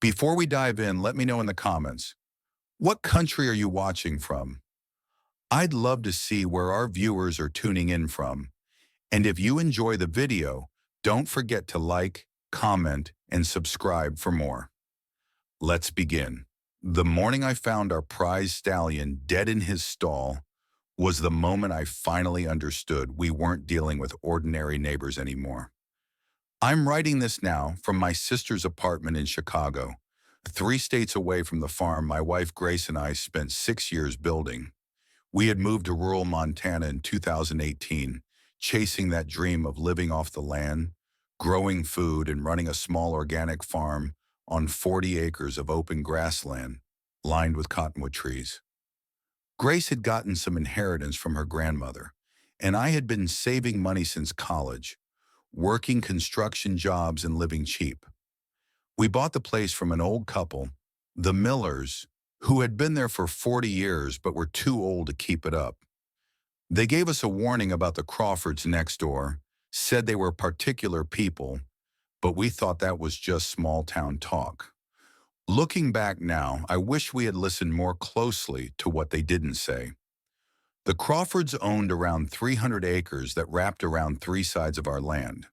Before we dive in, let me know in the comments, what country are you watching from? I'd love to see where our viewers are tuning in from. And if you enjoy the video, don't forget to like, comment, and subscribe for more. Let's begin. The morning I found our prize stallion dead in his stall was the moment I finally understood we weren't dealing with ordinary neighbors anymore. I'm writing this now from my sister's apartment in Chicago, 3 states away from the farm my wife Grace and I spent 6 years building. We had moved to rural Montana in 2018, chasing that dream of living off the land, growing food, and running a small organic farm on 40 acres of open grassland lined with cottonwood trees. Grace had gotten some inheritance from her grandmother, and I had been saving money since college, working construction jobs and living cheap. We bought the place from an old couple, the Millers, who had been there for 40 years but were too old to keep it up. They gave us a warning about the Crawfords next door, said they were particular people, but we thought that was just small-town talk. Looking back now, I wish we had listened more closely to what they didn't say. The Crawfords owned around 300 acres that wrapped around 3 sides of our land.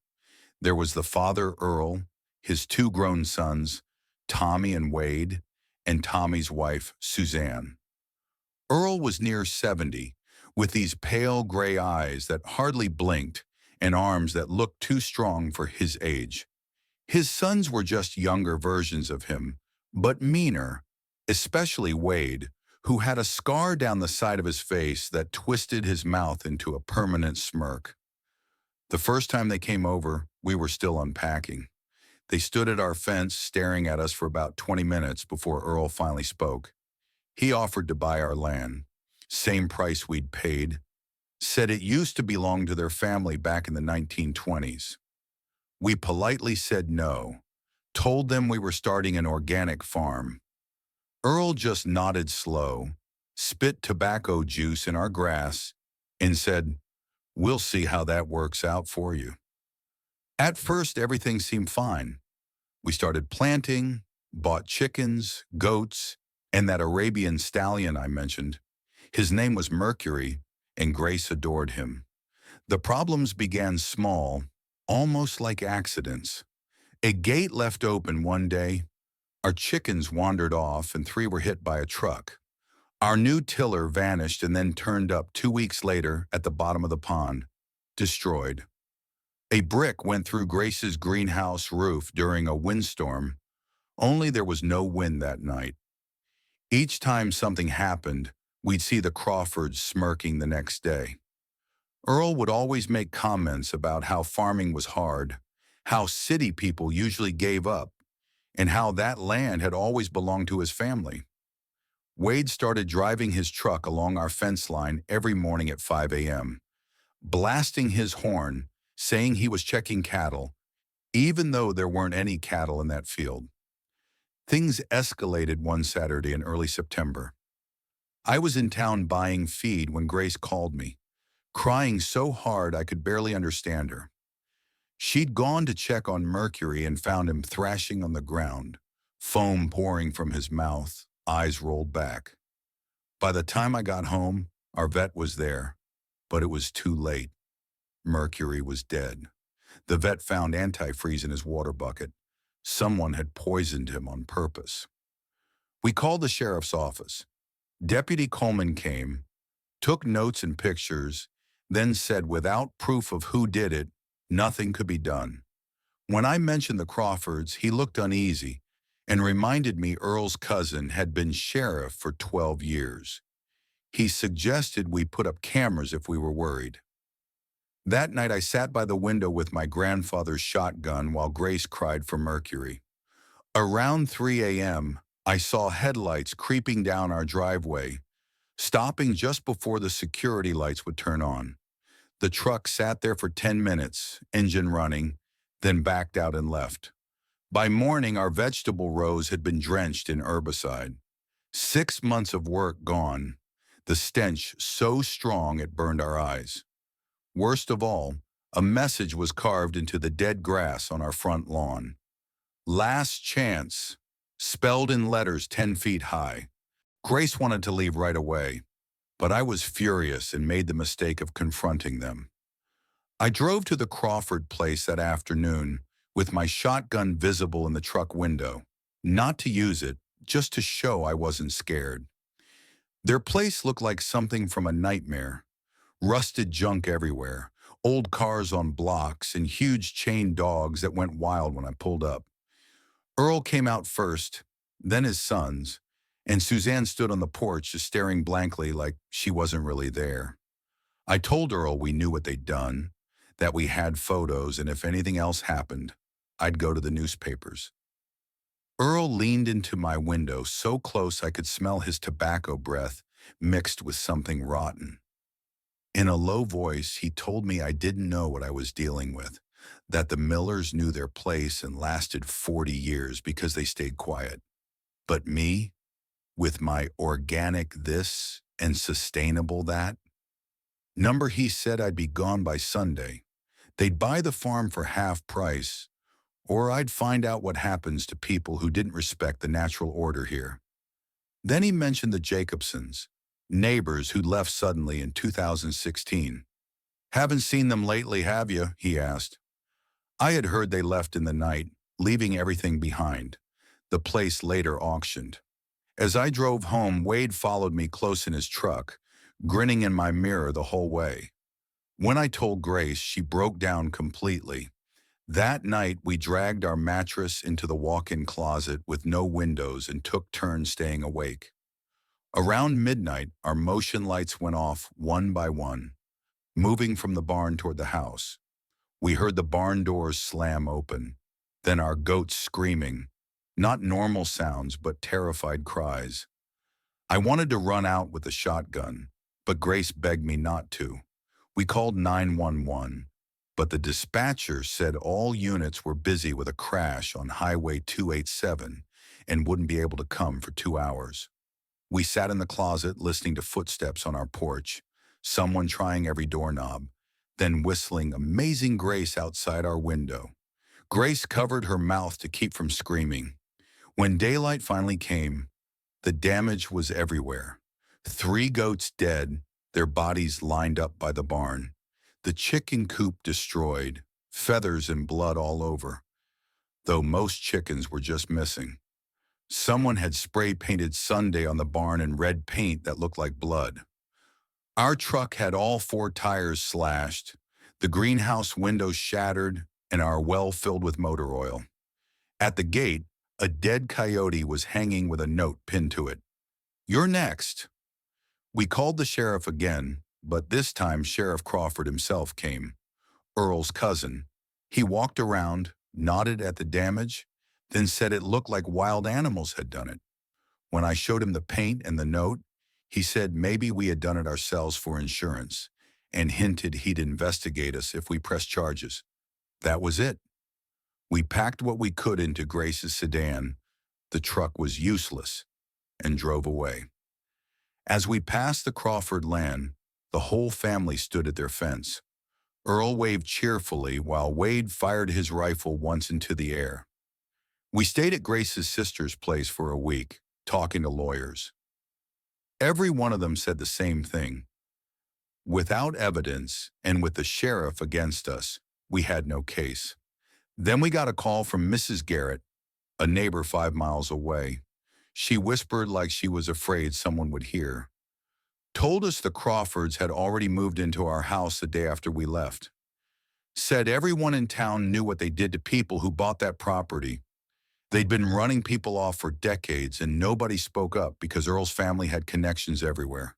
There was the father, Earl, his 2 grown sons, Tommy and Wade, and Tommy's wife, Suzanne. Earl was near 70, with these pale gray eyes that hardly blinked and arms that looked too strong for his age. His sons were just younger versions of him, but meaner, especially Wade, who had a scar down the side of his face that twisted his mouth into a permanent smirk. The first time they came over, we were still unpacking. They stood at our fence staring at us for about 20 minutes before Earl finally spoke. He offered to buy our land, same price we'd paid, said it used to belong to their family back in the 1920s. We politely said no, told them we were starting an organic farm. Earl just nodded slow, spit tobacco juice in our grass, and said, "We'll see how that works out for you." At first, everything seemed fine. We started planting, bought chickens, goats, and that Arabian stallion I mentioned. His name was Mercury, and Grace adored him. The problems began small, almost like accidents. A gate left open one day, our chickens wandered off, and 3 were hit by a truck. Our new tiller vanished and then turned up 2 weeks later at the bottom of the pond, destroyed. A brick went through Grace's greenhouse roof during a windstorm, only there was no wind that night. Each time something happened, we'd see the Crawfords smirking the next day. Earl would always make comments about how farming was hard, how city people usually gave up, and how that land had always belonged to his family. Wade started driving his truck along our fence line every morning at 5 a.m., blasting his horn, saying he was checking cattle, even though there weren't any cattle in that field. Things escalated one Saturday in early September. I was in town buying feed when Grace called me, crying so hard I could barely understand her. She'd gone to check on Mercury and found him thrashing on the ground, foam pouring from his mouth, eyes rolled back. By the time I got home, our vet was there, but it was too late. Mercury was dead. The vet found antifreeze in his water bucket. Someone had poisoned him on purpose. We called the sheriff's office. Deputy Coleman came, took notes and pictures, then said without proof of who did it, nothing could be done. When I mentioned the Crawfords, he looked uneasy and reminded me Earl's cousin had been sheriff for 12 years. He suggested we put up cameras if we were worried. That night I sat by the window with my grandfather's shotgun while Grace cried for Mercury. Around 3 a.m., I saw headlights creeping down our driveway, stopping just before the security lights would turn on. The truck sat there for 10 minutes, engine running, then backed out and left. By morning, our vegetable rows had been drenched in herbicide. 6 months of work gone, the stench so strong it burned our eyes. Worst of all, a message was carved into the dead grass on our front lawn. Last chance, spelled in letters 10 feet high. Grace wanted to leave right away, but I was furious and made the mistake of confronting them. I drove to the Crawford place that afternoon with my shotgun visible in the truck window, not to use it, just to show I wasn't scared. Their place looked like something from a nightmare. Rusted junk everywhere, old cars on blocks, and huge chained dogs that went wild when I pulled up. Earl came out first, then his sons, and Suzanne stood on the porch just staring blankly like she wasn't really there. I told Earl we knew what they'd done, that we had photos, and if anything else happened, I'd go to the newspapers. Earl leaned into my window so close I could smell his tobacco breath mixed with something rotten. In a low voice, he told me I didn't know what I was dealing with, that the Millers knew their place and lasted 40 years because they stayed quiet. But me, with my organic this and sustainable that? Number he said I'd be gone by Sunday. They'd buy the farm for half price, or I'd find out what happens to people who didn't respect the natural order here. Then he mentioned the Jacobsons, neighbors who'd left suddenly in 2016. Haven't seen them lately, have you? He asked. I had heard they left in the night, leaving everything behind. The place later auctioned. As I drove home, Wade followed me close in his truck, grinning in my mirror the whole way. When I told Grace, she broke down completely. That night, we dragged our mattress into the walk-in closet with no windows and took turns staying awake. Around midnight, our motion lights went off one by one, moving from the barn toward the house. We heard the barn doors slam open, then our goats screaming, not normal sounds, but terrified cries. I wanted to run out with the shotgun, but Grace begged me not to. We called 911, but the dispatcher said all units were busy with a crash on Highway 287 and wouldn't be able to come for 2 hours. We sat in the closet listening to footsteps on our porch, someone trying every doorknob, then whistling Amazing Grace outside our window. Grace covered her mouth to keep from screaming. When daylight finally came, the damage was everywhere. 3 goats dead, their bodies lined up by the barn. The chicken coop destroyed, feathers and blood all over, though most chickens were just missing. Someone had spray-painted Sunday on the barn in red paint that looked like blood. Our truck had all 4 tires slashed, the greenhouse windows shattered, and our well filled with motor oil. At the gate, a dead coyote was hanging with a note pinned to it. "You're next." We called the sheriff again, but this time Sheriff Crawford himself came, Earl's cousin. He walked around, nodded at the damage, then said it looked like wild animals had done it. When I showed him the paint and the note, he said maybe we had done it ourselves for insurance, and hinted he'd investigate us if we pressed charges. That was it. We packed what we could into Grace's sedan, the truck was useless, and drove away. As we passed the Crawford land, the whole family stood at their fence. Earl waved cheerfully while Wade fired his rifle once into the air. We stayed at Grace's sister's place for a week, talking to lawyers. Every one of them said the same thing. Without evidence and with the sheriff against us, we had no case. Then we got a call from Mrs. Garrett, a neighbor 5 miles away. She whispered like she was afraid someone would hear. Told us the Crawfords had already moved into our house the day after we left. Said everyone in town knew what they did to people who bought that property. They'd been running people off for decades and nobody spoke up because Earl's family had connections everywhere.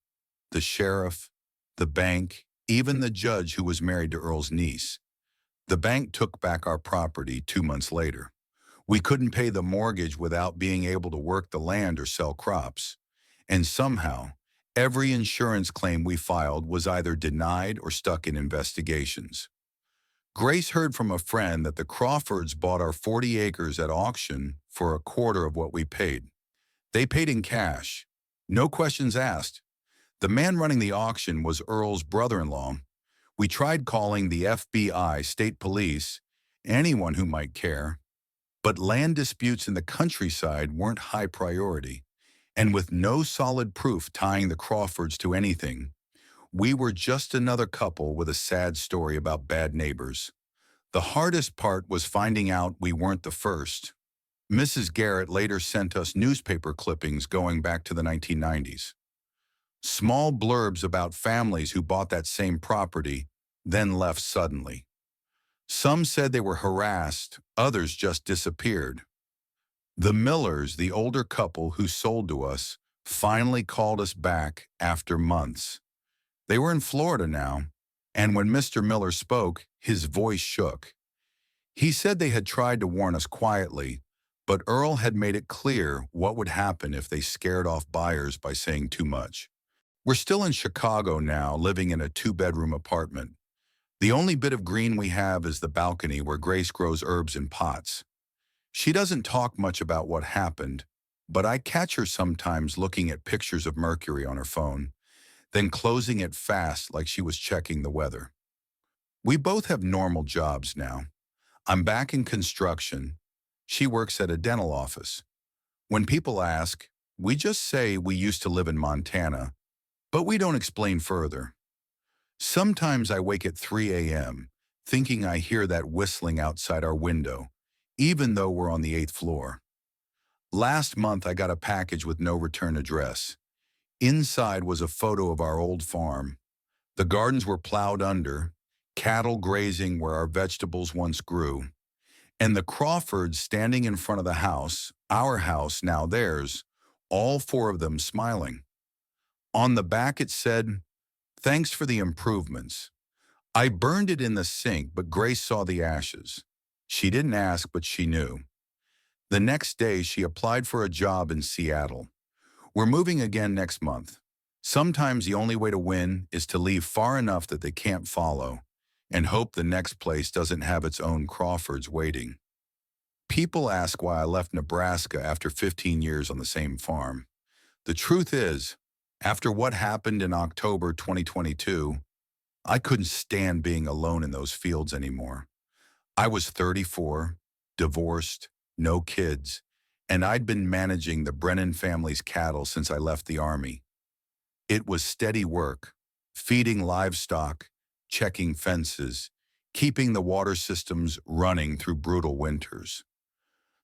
The sheriff, the bank, even the judge who was married to Earl's niece. The bank took back our property 2 months later. We couldn't pay the mortgage without being able to work the land or sell crops. And somehow, every insurance claim we filed was either denied or stuck in investigations. Grace heard from a friend that the Crawfords bought our 40 acres at auction for a quarter of what we paid. They paid in cash. No questions asked. The man running the auction was Earl's brother-in-law. We tried calling the FBI, state police, anyone who might care. But land disputes in the countryside weren't high priority, and with no solid proof tying the Crawfords to anything, we were just another couple with a sad story about bad neighbors. The hardest part was finding out we weren't the first. Mrs. Garrett later sent us newspaper clippings going back to the 1990s. Small blurbs about families who bought that same property, then left suddenly. Some said they were harassed, others just disappeared. The Millers, the older couple who sold to us, finally called us back after months. They were in Florida now, and when Mr. Miller spoke, his voice shook. He said they had tried to warn us quietly, but Earl had made it clear what would happen if they scared off buyers by saying too much. We're still in Chicago now, living in a two-bedroom apartment. The only bit of green we have is the balcony where Grace grows herbs in pots. She doesn't talk much about what happened, but I catch her sometimes looking at pictures of Mercury on her phone, then closing it fast like she was checking the weather. We both have normal jobs now. I'm back in construction. She works at a dental office. When people ask, we just say we used to live in Montana, but we don't explain further. Sometimes I wake at 3 a.m., thinking I hear that whistling outside our window, even though we're on the 8th floor. Last month I got a package with no return address. Inside was a photo of our old farm. The gardens were plowed under, cattle grazing where our vegetables once grew, and the Crawfords standing in front of the house, our house, now theirs, all four of them smiling. On the back it said, "Thanks for the improvements." I burned it in the sink, but Grace saw the ashes. She didn't ask, but she knew. The next day, she applied for a job in Seattle. We're moving again next month. Sometimes the only way to win is to leave far enough that they can't follow, and hope the next place doesn't have its own Crawfords waiting. People ask why I left Nebraska after 15 years on the same farm. The truth is, after what happened in October 2022, I couldn't stand being alone in those fields anymore. I was 34, divorced, no kids, and I'd been managing the Brennan family's cattle since I left the Army. It was steady work, feeding livestock, checking fences, keeping the water systems running through brutal winters.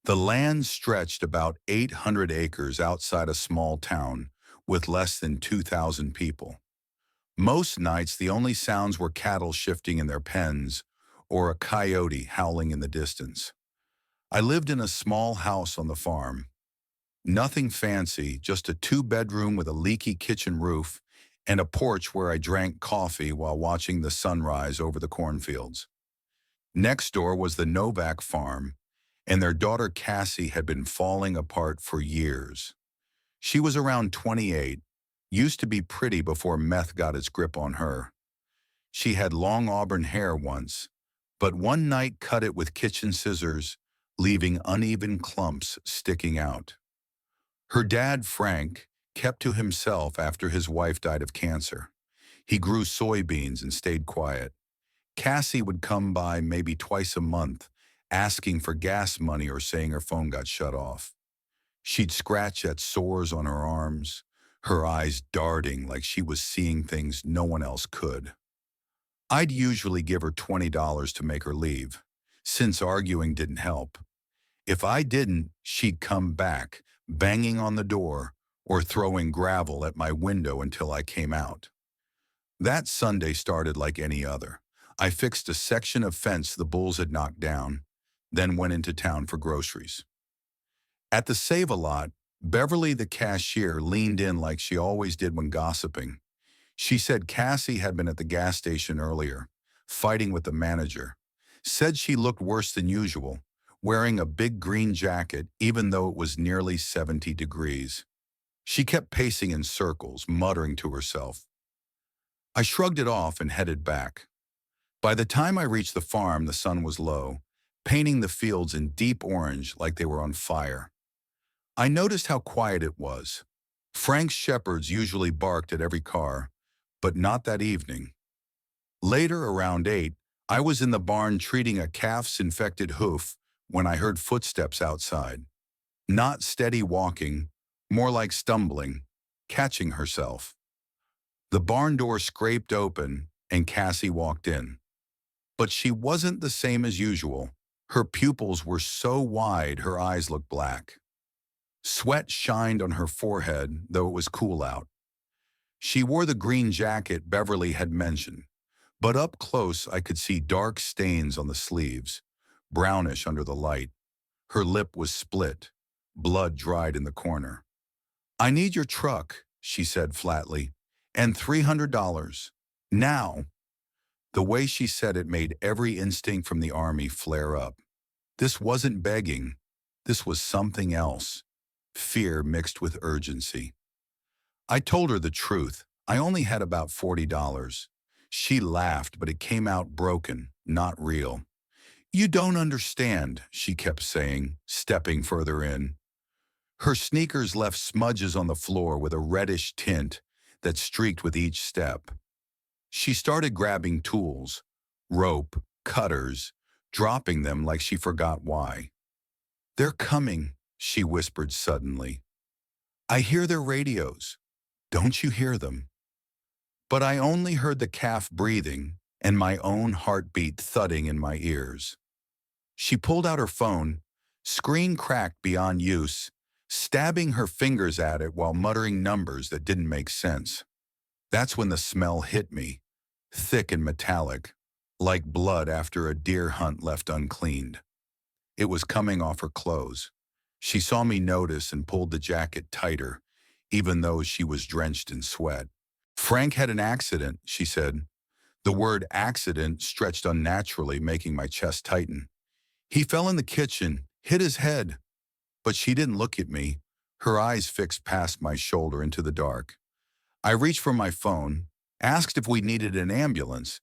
The land stretched about 800 acres outside a small town with less than 2,000 people. Most nights, the only sounds were cattle shifting in their pens or a coyote howling in the distance. I lived in a small house on the farm. Nothing fancy, just a two-bedroom with a leaky kitchen roof and a porch where I drank coffee while watching the sunrise over the cornfields. Next door was the Novak farm, and their daughter Cassie had been falling apart for years. She was around 28, used to be pretty before meth got its grip on her. She had long auburn hair once, but one night cut it with kitchen scissors, leaving uneven clumps sticking out. Her dad, Frank, kept to himself after his wife died of cancer. He grew soybeans and stayed quiet. Cassie would come by maybe twice a month, asking for gas money or saying her phone got shut off. She'd scratch at sores on her arms, her eyes darting like she was seeing things no one else could. I'd usually give her $20 to make her leave, since arguing didn't help. If I didn't, she'd come back, banging on the door or throwing gravel at my window until I came out. That Sunday started like any other. I fixed a section of fence the bulls had knocked down, then went into town for groceries. At the Save-A-Lot, Beverly the cashier leaned in like she always did when gossiping. She said Cassie had been at the gas station earlier, fighting with the manager. Said she looked worse than usual, wearing a big green jacket even though it was nearly 70 degrees. She kept pacing in circles, muttering to herself. I shrugged it off and headed back. By the time I reached the farm, the sun was low, painting the fields in deep orange like they were on fire. I noticed how quiet it was. Frank's shepherds usually barked at every car, but not that evening. Later, around 8, I was in the barn treating a calf's infected hoof when I heard footsteps outside. Not steady walking, more like stumbling, catching herself. The barn door scraped open and Cassie walked in. But she wasn't the same as usual. Her pupils were so wide her eyes looked black. Sweat shined on her forehead, though it was cool out. She wore the green jacket Beverly had mentioned, but up close I could see dark stains on the sleeves, brownish under the light. Her lip was split, blood dried in the corner. "I need your truck," she said flatly, "and $300. Now." The way she said it made every instinct from the army flare up. This wasn't begging. This was something else. Fear mixed with urgency. I told her the truth. I only had about $40. She laughed, but it came out broken, not real. "You don't understand," she kept saying, stepping further in. Her sneakers left smudges on the floor with a reddish tint that streaked with each step. She started grabbing tools, rope, cutters, dropping them like she forgot why. "They're coming," she whispered suddenly. "I hear their radios. Don't you hear them?" But I only heard the calf breathing and my own heartbeat thudding in my ears. She pulled out her phone, screen cracked beyond use, stabbing her fingers at it while muttering numbers that didn't make sense. That's when the smell hit me, thick and metallic, like blood after a deer hunt left uncleaned. It was coming off her clothes. She saw me notice and pulled the jacket tighter, even though she was drenched in sweat. "Frank had an accident," she said. The word accident stretched unnaturally, making my chest tighten. "He fell in the kitchen, hit his head." But she didn't look at me, her eyes fixed past my shoulder into the dark. I reached for my phone, asked if we needed an ambulance,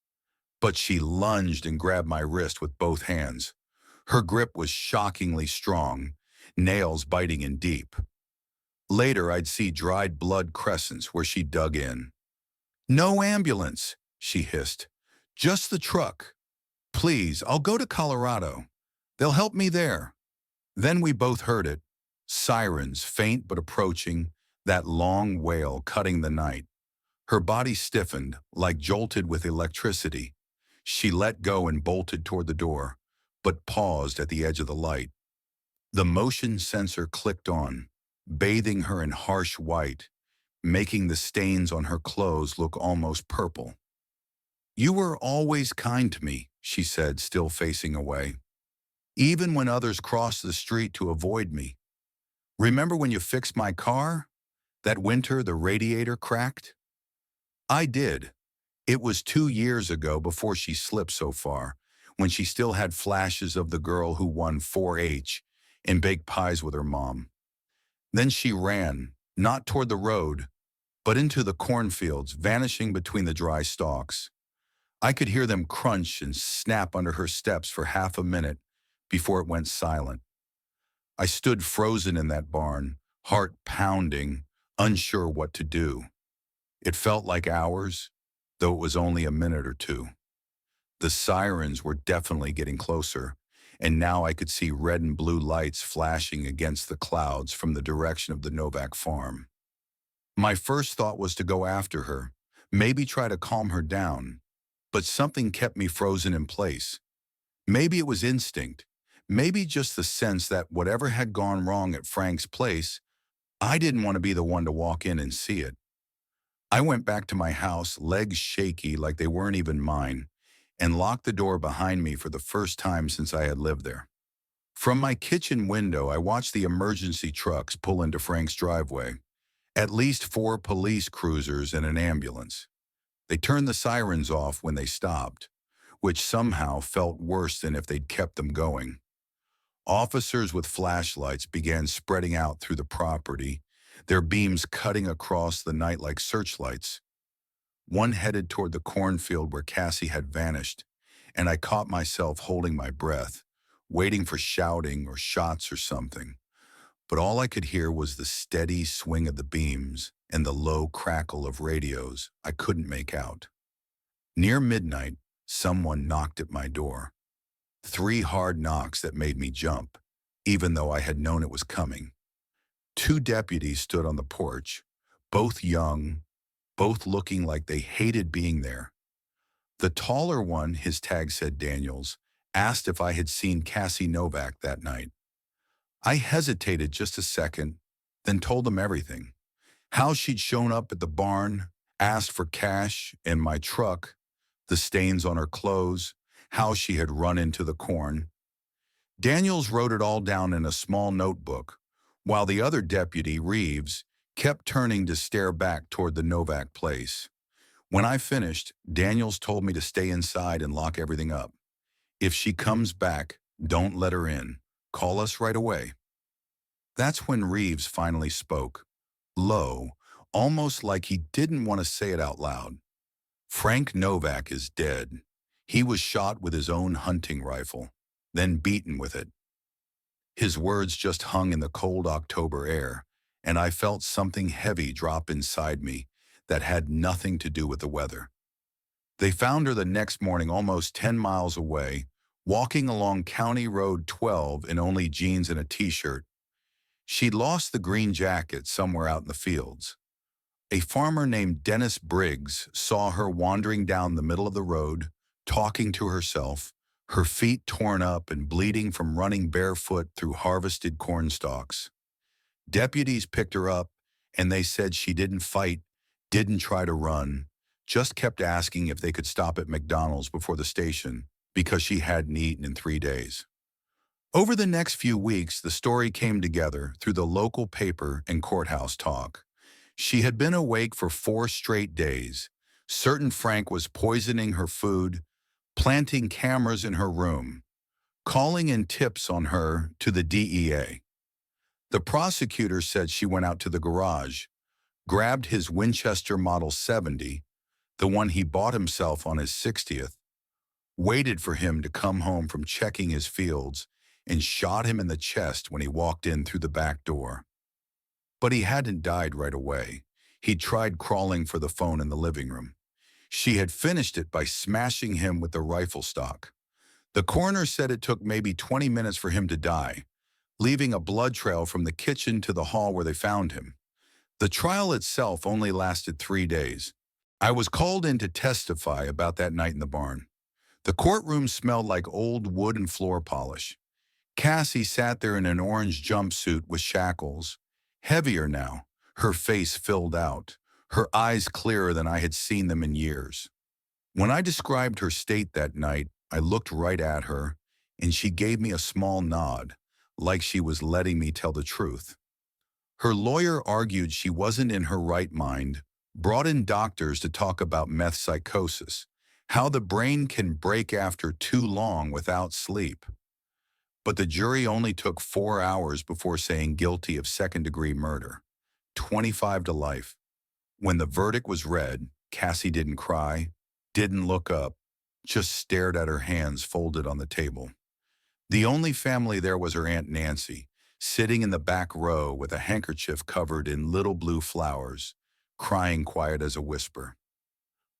but she lunged and grabbed my wrist with both hands. Her grip was shockingly strong, nails biting in deep. Later, I'd see dried blood crescents where she dug in. "No ambulance," she hissed. "Just the truck. Please, I'll go to Colorado. They'll help me there." Then we both heard it. Sirens, faint but approaching, that long wail cutting the night. Her body stiffened, like jolted with electricity. She let go and bolted toward the door, but paused at the edge of the light. The motion sensor clicked on, bathing her in harsh white, making the stains on her clothes look almost purple. "You were always kind to me," she said, still facing away. "Even when others crossed the street to avoid me. Remember when you fixed my car? That winter the radiator cracked?" I did. It was 2 years ago before she slipped so far, when she still had flashes of the girl who won 4-H and baked pies with her mom. Then she ran, not toward the road, but into the cornfields, vanishing between the dry stalks. I could hear them crunch and snap under her steps for half a minute before it went silent. I stood frozen in that barn, heart pounding, unsure what to do. It felt like hours, though it was only a minute or two. The sirens were definitely getting closer, and now I could see red and blue lights flashing against the clouds from the direction of the Novak farm. My first thought was to go after her, maybe try to calm her down, but something kept me frozen in place. Maybe it was instinct, maybe just the sense that whatever had gone wrong at Frank's place, I didn't want to be the one to walk in and see it. I went back to my house, legs shaky like they weren't even mine, and locked the door behind me for the first time since I had lived there. From my kitchen window, I watched the emergency trucks pull into Frank's driveway. At least 4 police cruisers and an ambulance. They turned the sirens off when they stopped, which somehow felt worse than if they'd kept them going. Officers with flashlights began spreading out through the property, their beams cutting across the night like searchlights. One headed toward the cornfield where Cassie had vanished, and I caught myself holding my breath, waiting for shouting or shots or something. But all I could hear was the steady swing of the beams and the low crackle of radios I couldn't make out. Near midnight, someone knocked at my door. Three hard knocks that made me jump, even though I had known it was coming. Two deputies stood on the porch, both young, both looking like they hated being there. The taller one, his tag said Daniels, asked if I had seen Cassie Novak that night. I hesitated just a second, then told him everything. How she'd shown up at the barn, asked for cash and my truck, the stains on her clothes, how she had run into the corn. Daniels wrote it all down in a small notebook, while the other deputy, Reeves, kept turning to stare back toward the Novak place. When I finished, Daniels told me to stay inside and lock everything up. If she comes back, don't let her in. Call us right away. That's when Reeves finally spoke, low, almost like he didn't want to say it out loud. Frank Novak is dead. He was shot with his own hunting rifle, then beaten with it. His words just hung in the cold October air, and I felt something heavy drop inside me that had nothing to do with the weather. They found her the next morning almost 10 miles away, walking along County Road 12 in only jeans and a t-shirt. She'd lost the green jacket somewhere out in the fields. A farmer named Dennis Briggs saw her wandering down the middle of the road, talking to herself, her feet torn up and bleeding from running barefoot through harvested corn stalks. Deputies picked her up, and they said she didn't fight, didn't try to run, just kept asking if they could stop at McDonald's before the station because she hadn't eaten in 3 days. Over the next few weeks, the story came together through the local paper and courthouse talk. She had been awake for 4 straight days, certain Frank was poisoning her food, planting cameras in her room, calling in tips on her to the DEA. The prosecutor said she went out to the garage, grabbed his Winchester Model 70, the one he bought himself on his 60th, waited for him to come home from checking his fields, and shot him in the chest when he walked in through the back door. But he hadn't died right away. He'd tried crawling for the phone in the living room. She had finished it by smashing him with the rifle stock. The coroner said it took maybe 20 minutes for him to die, leaving a blood trail from the kitchen to the hall where they found him. The trial itself only lasted 3 days. I was called in to testify about that night in the barn. The courtroom smelled like old wood and floor polish. Cassie sat there in an orange jumpsuit with shackles, heavier now, her face filled out, her eyes clearer than I had seen them in years. When I described her state that night, I looked right at her, and she gave me a small nod, like she was letting me tell the truth. Her lawyer argued she wasn't in her right mind, brought in doctors to talk about meth psychosis, how the brain can break after too long without sleep. But the jury only took 4 hours before saying guilty of second-degree murder, 25 to life. When the verdict was read, Cassie didn't cry, didn't look up, just stared at her hands folded on the table. The only family there was her Aunt Nancy, sitting in the back row with a handkerchief covered in little blue flowers, crying quiet as a whisper.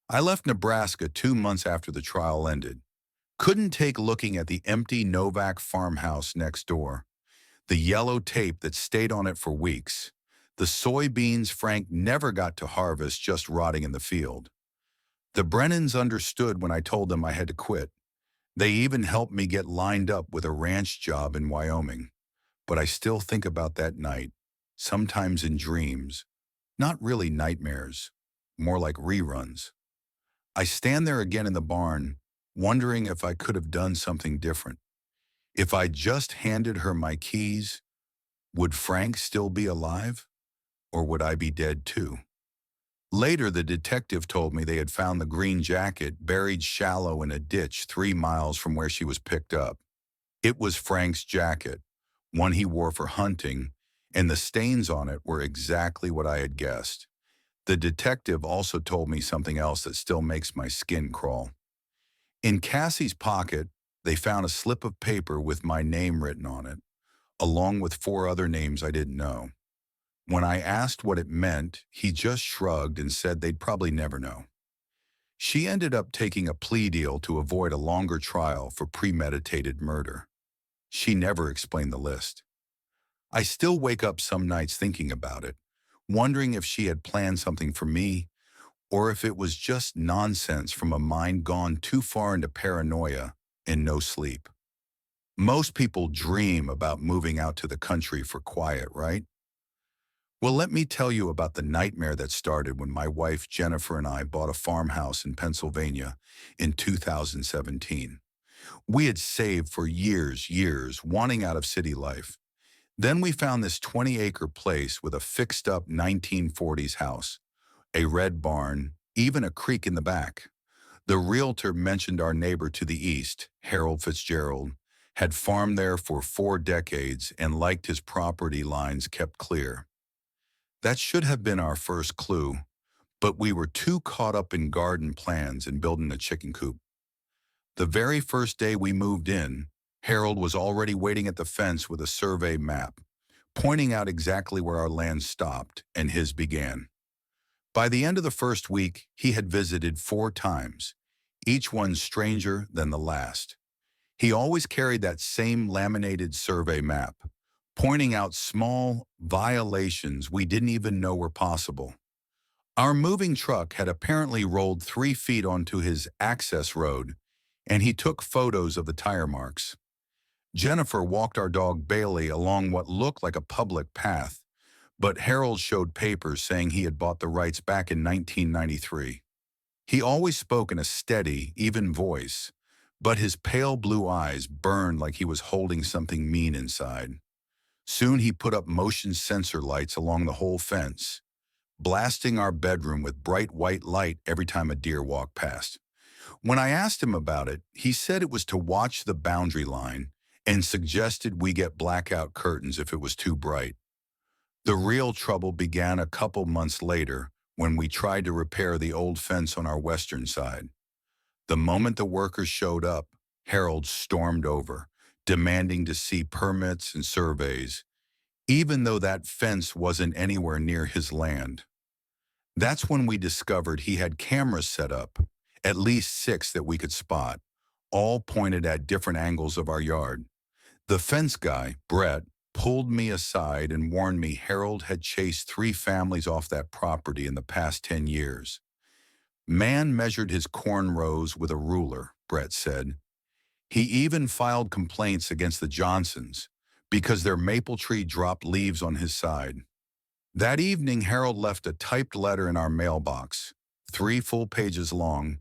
I left Nebraska 2 months after the trial ended. Couldn't take looking at the empty Novak farmhouse next door, the yellow tape that stayed on it for weeks, the soybeans Frank never got to harvest just rotting in the field. The Brennans understood when I told them I had to quit. They even helped me get lined up with a ranch job in Wyoming. But I still think about that night, sometimes in dreams, not really nightmares, more like reruns. I stand there again in the barn, wondering if I could have done something different. If I just handed her my keys, would Frank still be alive? Or would I be dead too? Later, the detective told me they had found the green jacket buried shallow in a ditch 3 miles from where she was picked up. It was Frank's jacket, one he wore for hunting, and the stains on it were exactly what I had guessed. The detective also told me something else that still makes my skin crawl. In Cassie's pocket, they found a slip of paper with my name written on it, along with 4 other names I didn't know. When I asked what it meant, he just shrugged and said they'd probably never know. She ended up taking a plea deal to avoid a longer trial for premeditated murder. She never explained the list. I still wake up some nights thinking about it, wondering if she had planned something for me or if it was just nonsense from a mind gone too far into paranoia and no sleep. Most people dream about moving out to the country for quiet, right? Well, let me tell you about the nightmare that started when my wife Jennifer and I bought a farmhouse in Pennsylvania in 2017. We had saved for years, wanting out of city life. Then we found this 20-acre place with a fixed-up 1940s house, a red barn, even a creek in the back. The realtor mentioned our neighbor to the east, Harold Fitzgerald, had farmed there for 4 decades and liked his property lines kept clear. That should have been our first clue, but we were too caught up in garden plans and building a chicken coop. The very first day we moved in, Harold was already waiting at the fence with a survey map, pointing out exactly where our land stopped and his began. By the end of the first week, he had visited 4 times, each one stranger than the last. He always carried that same laminated survey map, pointing out small violations we didn't even know were possible. Our moving truck had apparently rolled 3 feet onto his access road, and he took photos of the tire marks. Jennifer walked our dog Bailey along what looked like a public path, but Harold showed papers saying he had bought the rights back in 1993. He always spoke in a steady, even voice, but his pale blue eyes burned like he was holding something mean inside. Soon he put up motion sensor lights along the whole fence, blasting our bedroom with bright white light every time a deer walked past. When I asked him about it, he said it was to watch the boundary line and suggested we get blackout curtains if it was too bright. The real trouble began a couple months later when we tried to repair the old fence on our western side. The moment the workers showed up, Harold stormed over, demanding to see permits and surveys, even though that fence wasn't anywhere near his land. That's when we discovered he had cameras set up, at least 6 that we could spot, all pointed at different angles of our yard. The fence guy, Brett, pulled me aside and warned me Harold had chased 3 families off that property in the past 10 years. Man measured his corn rows with a ruler, Brett said. He even filed complaints against the Johnsons because their maple tree dropped leaves on his side. That evening, Harold left a typed letter in our mailbox, 3 full pages long,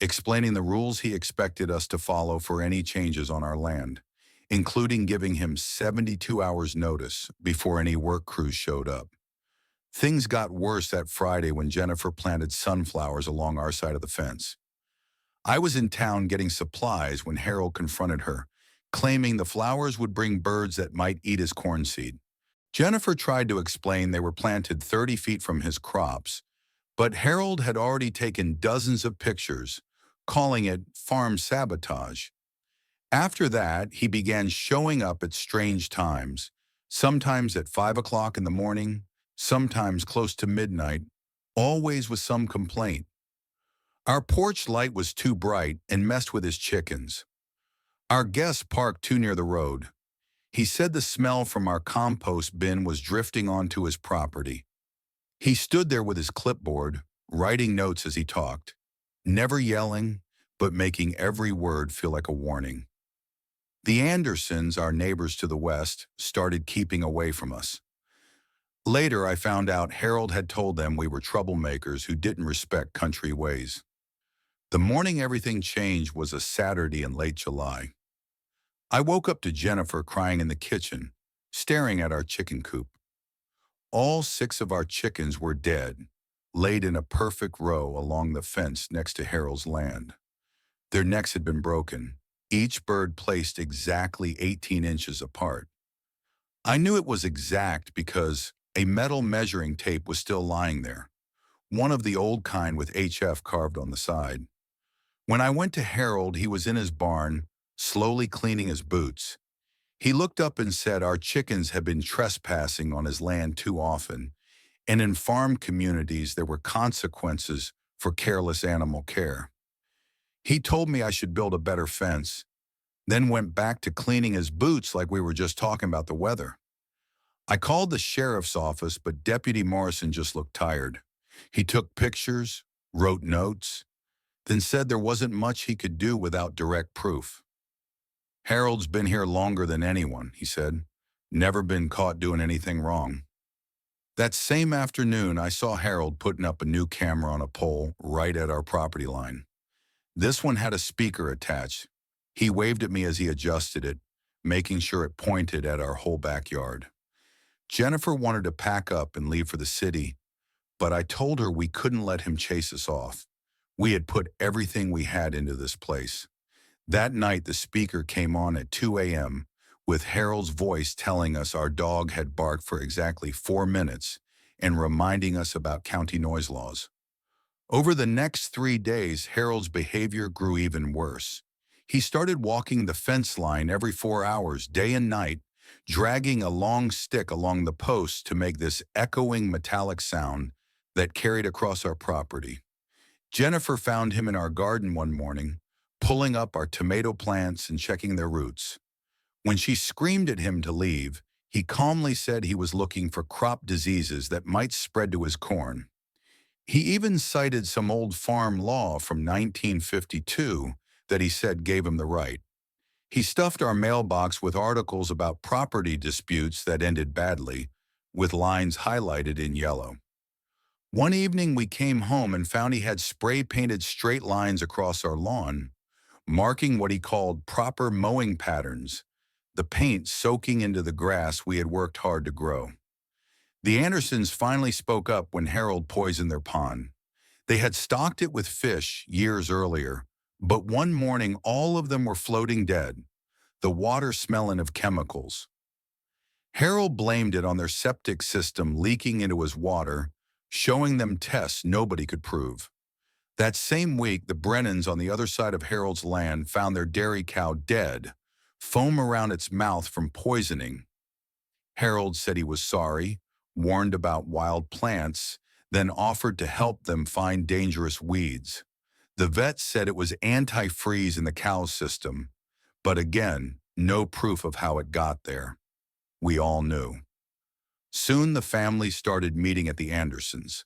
explaining the rules he expected us to follow for any changes on our land, including giving him 72 hours notice before any work crews showed up. Things got worse that Friday when Jennifer planted sunflowers along our side of the fence. I was in town getting supplies when Harold confronted her, claiming the flowers would bring birds that might eat his corn seed. Jennifer tried to explain they were planted 30 feet from his crops, but Harold had already taken dozens of pictures, calling it farm sabotage. After that, he began showing up at strange times, sometimes at 5 o'clock in the morning, sometimes close to midnight, always with some complaint. Our porch light was too bright and messed with his chickens. Our guest parked too near the road. He said the smell from our compost bin was drifting onto his property. He stood there with his clipboard, writing notes as he talked, never yelling, but making every word feel like a warning. The Andersons, our neighbors to the west, started keeping away from us. Later, I found out Harold had told them we were troublemakers who didn't respect country ways. The morning everything changed was a Saturday in late July. I woke up to Jennifer crying in the kitchen, staring at our chicken coop. All 6 of our chickens were dead, laid in a perfect row along the fence next to Harold's land. Their necks had been broken, each bird placed exactly 18 inches apart. I knew it was exact because a metal measuring tape was still lying there, one of the old kind with HF carved on the side. When I went to Harold, he was in his barn, slowly cleaning his boots. He looked up and said our chickens had been trespassing on his land too often, and in farm communities there were consequences for careless animal care. He told me I should build a better fence, then went back to cleaning his boots like we were just talking about the weather. I called the sheriff's office, but Deputy Morrison just looked tired. He took pictures, wrote notes, then said there wasn't much he could do without direct proof. Harold's been here longer than anyone, he said. Never been caught doing anything wrong. That same afternoon, I saw Harold putting up a new camera on a pole right at our property line. This one had a speaker attached. He waved at me as he adjusted it, making sure it pointed at our whole backyard. Jennifer wanted to pack up and leave for the city, but I told her we couldn't let him chase us off. We had put everything we had into this place. That night, the speaker came on at 2 a.m., with Harold's voice telling us our dog had barked for exactly 4 minutes and reminding us about county noise laws. Over the next 3 days, Harold's behavior grew even worse. He started walking the fence line every 4 hours, day and night, dragging a long stick along the posts to make this echoing metallic sound that carried across our property. Jennifer found him in our garden one morning, pulling up our tomato plants and checking their roots. When she screamed at him to leave, he calmly said he was looking for crop diseases that might spread to his corn. He even cited some old farm law from 1952 that he said gave him the right. He stuffed our mailbox with articles about property disputes that ended badly, with lines highlighted in yellow. One evening we came home and found he had spray-painted straight lines across our lawn, marking what he called proper mowing patterns, the paint soaking into the grass we had worked hard to grow. The Andersons finally spoke up when Harold poisoned their pond. They had stocked it with fish years earlier, but one morning all of them were floating dead, the water smelling of chemicals. Harold blamed it on their septic system leaking into his water, showing them tests nobody could prove. That same week, the Brennans on the other side of Harold's land found their dairy cow dead, foam around its mouth from poisoning. Harold said he was sorry, warned about wild plants, then offered to help them find dangerous weeds. The vet said it was antifreeze in the cow's system, but again, no proof of how it got there. We all knew. Soon the family started meeting at the Andersons,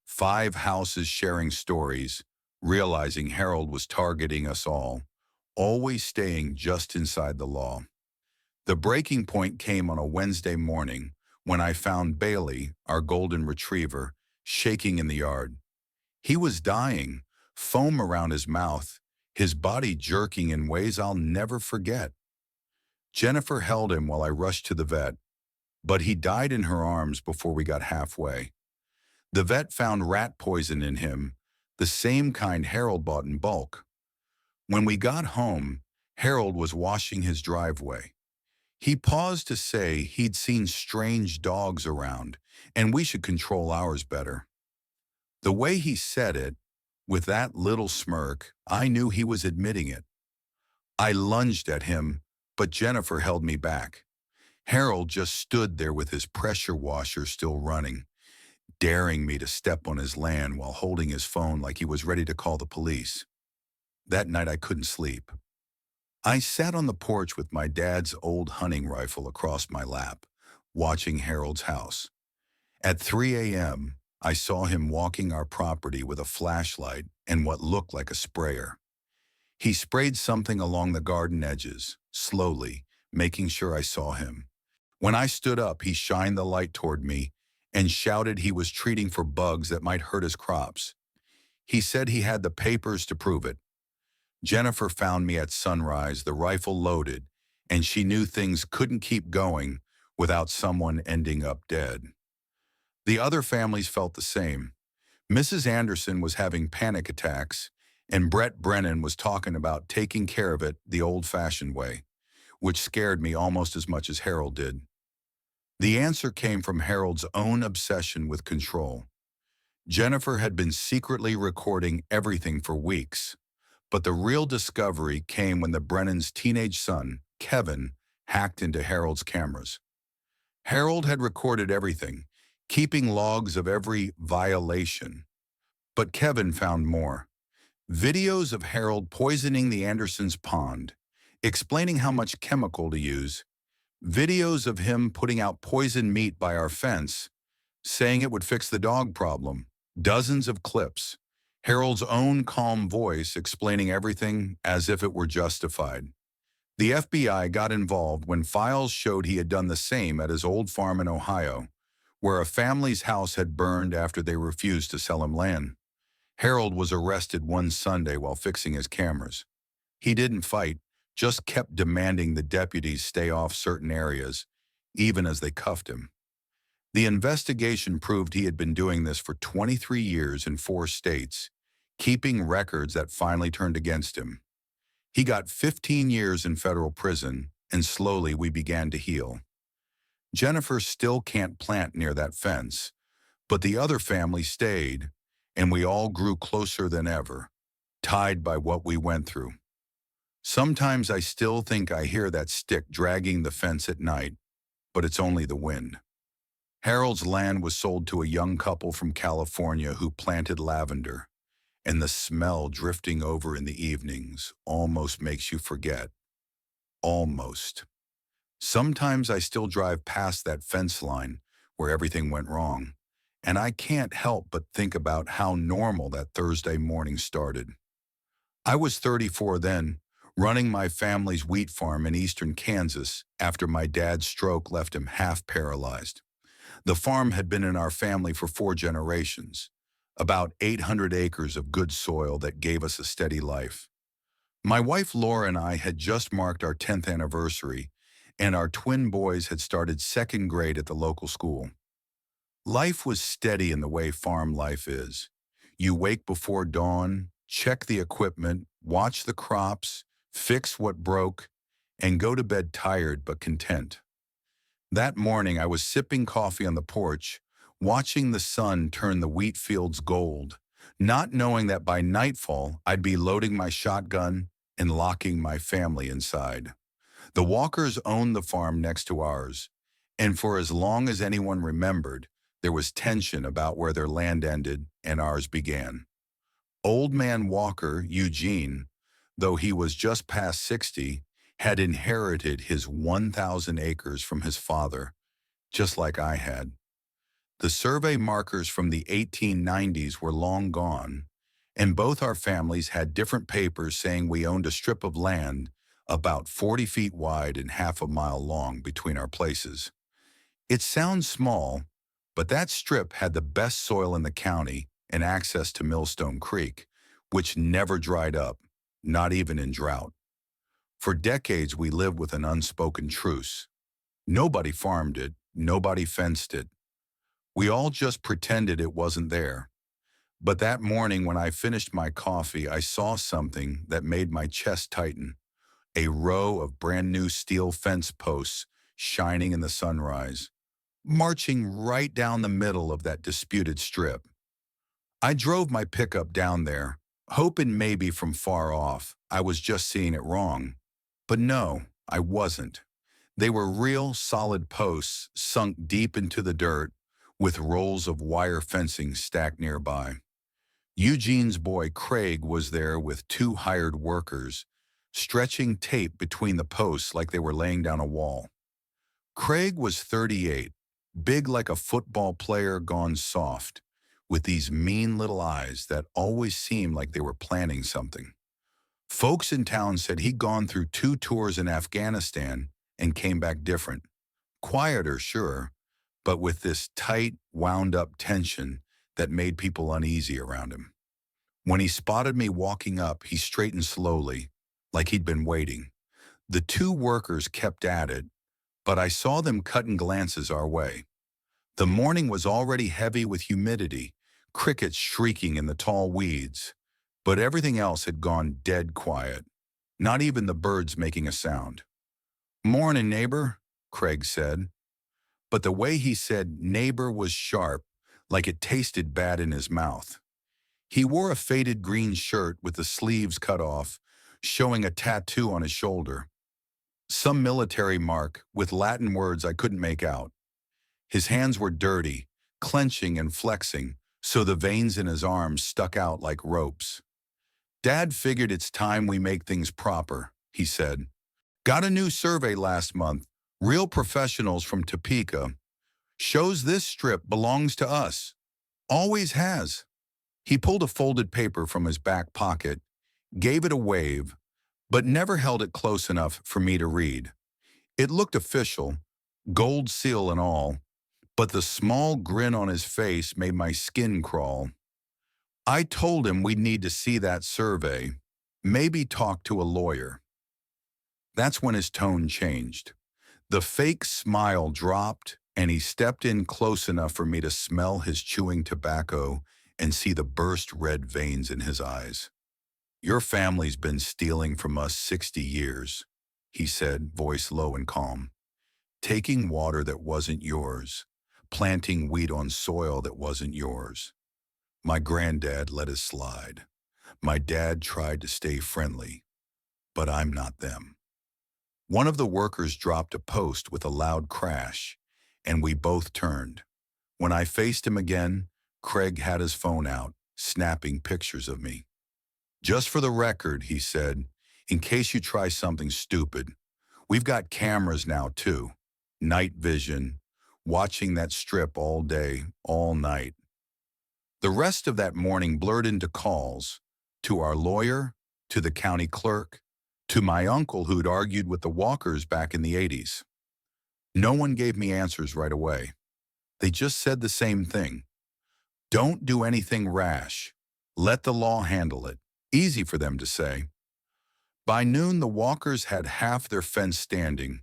5 houses sharing stories, realizing Harold was targeting us all, always staying just inside the law. The breaking point came on a Wednesday morning when I found Bailey, our golden retriever, shaking in the yard. He was dying, foam around his mouth, his body jerking in ways I'll never forget. Jennifer held him while I rushed to the vet, but he died in her arms before we got halfway. The vet found rat poison in him, the same kind Harold bought in bulk. When we got home, Harold was washing his driveway. He paused to say he'd seen strange dogs around, and we should control ours better. The way he said it, with that little smirk, I knew he was admitting it. I lunged at him, but Jennifer held me back. Harold just stood there with his pressure washer still running, daring me to step on his land while holding his phone like he was ready to call the police. That night I couldn't sleep. I sat on the porch with my dad's old hunting rifle across my lap, watching Harold's house. At 3 a.m., I saw him walking our property with a flashlight and what looked like a sprayer. He sprayed something along the garden edges, slowly, making sure I saw him. When I stood up, he shined the light toward me and shouted he was treating for bugs that might hurt his crops. He said he had the papers to prove it. Jennifer found me at sunrise, the rifle loaded, and she knew things couldn't keep going without someone ending up dead. The other families felt the same. Mrs. Anderson was having panic attacks, and Brett Brennan was talking about taking care of it the old-fashioned way, which scared me almost as much as Harold did. The answer came from Harold's own obsession with control. Jennifer had been secretly recording everything for weeks, but the real discovery came when the Brennans' teenage son, Kevin, hacked into Harold's cameras. Harold had recorded everything, keeping logs of every violation. But Kevin found more. Videos of Harold poisoning the Andersons' pond, explaining how much chemical to use. Videos of him putting out poisoned meat by our fence, saying it would fix the dog problem. Dozens of clips. Harold's own calm voice explaining everything as if it were justified. The FBI got involved when files showed he had done the same at his old farm in Ohio, where a family's house had burned after they refused to sell him land. Harold was arrested one Sunday while fixing his cameras. He didn't fight, just kept demanding the deputies stay off certain areas, even as they cuffed him. The investigation proved he had been doing this for 23 years in 4 states, keeping records that finally turned against him. He got 15 years in federal prison, and slowly we began to heal. Jennifer still can't plant near that fence, but the other family stayed, and we all grew closer than ever, tied by what we went through. Sometimes I still think I hear that stick dragging the fence at night, but it's only the wind. Harold's land was sold to a young couple from California who planted lavender, and the smell drifting over in the evenings almost makes you forget. Almost. Sometimes I still drive past that fence line where everything went wrong, and I can't help but think about how normal that Thursday morning started. I was 34 then, running my family's wheat farm in eastern Kansas after my dad's stroke left him half paralyzed. The farm had been in our family for 4 generations, about 800 acres of good soil that gave us a steady life. My wife Laura and I had just marked our 10th anniversary, and our twin boys had started 2nd grade at the local school. Life was steady in the way farm life is. You wake before dawn, check the equipment, watch the crops, fix what broke, and go to bed tired but content. That morning I was sipping coffee on the porch, watching the sun turn the wheat fields gold, not knowing that by nightfall I'd be loading my shotgun and locking my family inside. The Walkers owned the farm next to ours, and for as long as anyone remembered, there was tension about where their land ended and ours began. Old man Walker, Eugene, though he was just past 60, had inherited his 1,000 acres from his father, just like I had. The survey markers from the 1890s were long gone, and both our families had different papers saying we owned a strip of land about 40 feet wide and half a mile long between our places. It sounds small, but that strip had the best soil in the county and access to Millstone Creek, which never dried up, not even in drought. For decades, we lived with an unspoken truce. Nobody farmed it, nobody fenced it. We all just pretended it wasn't there. But that morning when I finished my coffee, I saw something that made my chest tighten. A row of brand new steel fence posts shining in the sunrise, marching right down the middle of that disputed strip. I drove my pickup down there, hoping maybe from far off I was just seeing it wrong. But no, I wasn't. They were real, solid posts sunk deep into the dirt with rolls of wire fencing stacked nearby. Eugene's boy Craig was there with 2 hired workers, stretching tape between the posts like they were laying down a wall. Craig was 38, big like a football player gone soft, with these mean little eyes that always seemed like they were planning something. Folks in town said he'd gone through 2 tours in Afghanistan and came back different. Quieter, sure, but with this tight, wound-up tension that made people uneasy around him. When he spotted me walking up, he straightened slowly, like he'd been waiting. The 2 workers kept at it, but I saw them cutting glances our way. The morning was already heavy with humidity, crickets shrieking in the tall weeds, but everything else had gone dead quiet, not even the birds making a sound. "Morning, neighbor," Craig said. But the way he said neighbor was sharp, like it tasted bad in his mouth. He wore a faded green shirt with the sleeves cut off, showing a tattoo on his shoulder. Some military mark with Latin words I couldn't make out. His hands were dirty, clenching and flexing, so the veins in his arms stuck out like ropes. Dad figured it's time we make things proper, he said. Got a new survey last month. Real professionals from Topeka. Shows this strip belongs to us. Always has. He pulled a folded paper from his back pocket, gave it a wave, but never held it close enough for me to read. It looked official, gold seal and all, but the small grin on his face made my skin crawl. I told him we'd need to see that survey, maybe talk to a lawyer. That's when his tone changed. The fake smile dropped, and he stepped in close enough for me to smell his chewing tobacco and see the burst red veins in his eyes. Your family's been stealing from us 60 years, he said, voice low and calm. Taking water that wasn't yours, planting wheat on soil that wasn't yours. My granddad let it slide. My dad tried to stay friendly, but I'm not them. One of the workers dropped a post with a loud crash, and we both turned. When I faced him again, Craig had his phone out, snapping pictures of me. Just for the record, he said, in case you try something stupid, we've got cameras now too. Night vision, watching that strip all day, all night. The rest of that morning blurred into calls, to our lawyer, to the county clerk, to my uncle who'd argued with the Walkers back in the 80s. No one gave me answers right away. They just said the same thing. Don't do anything rash. Let the law handle it. Easy for them to say. By noon, the Walkers had half their fence standing,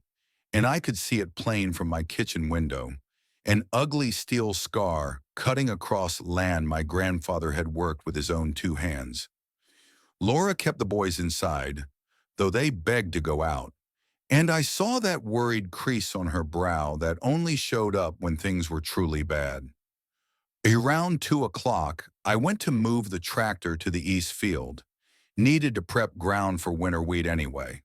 and I could see it plain from my kitchen window, an ugly steel scar cutting across land my grandfather had worked with his own 2 hands. Laura kept the boys inside, though they begged to go out, and I saw that worried crease on her brow that only showed up when things were truly bad. Around 2 o'clock, I went to move the tractor to the east field. Needed to prep ground for winter wheat anyway.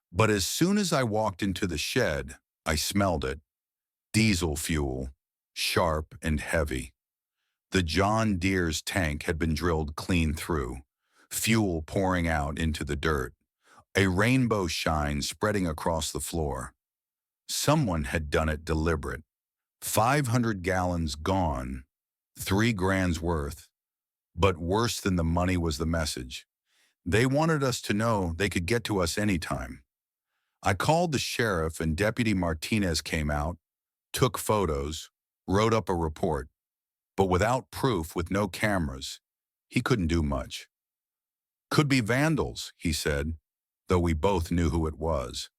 But as soon as I walked into the shed, I smelled it. Diesel fuel, sharp and heavy. The John Deere's tank had been drilled clean through, fuel pouring out into the dirt, a rainbow shine spreading across the floor. Someone had done it deliberate. 500 gallons gone, $3,000's worth. But worse than the money was the message. They wanted us to know they could get to us anytime. I called the sheriff and Deputy Martinez came out, took photos, wrote up a report. But without proof, with no cameras, he couldn't do much. Could be vandals, he said, though we both knew who it was.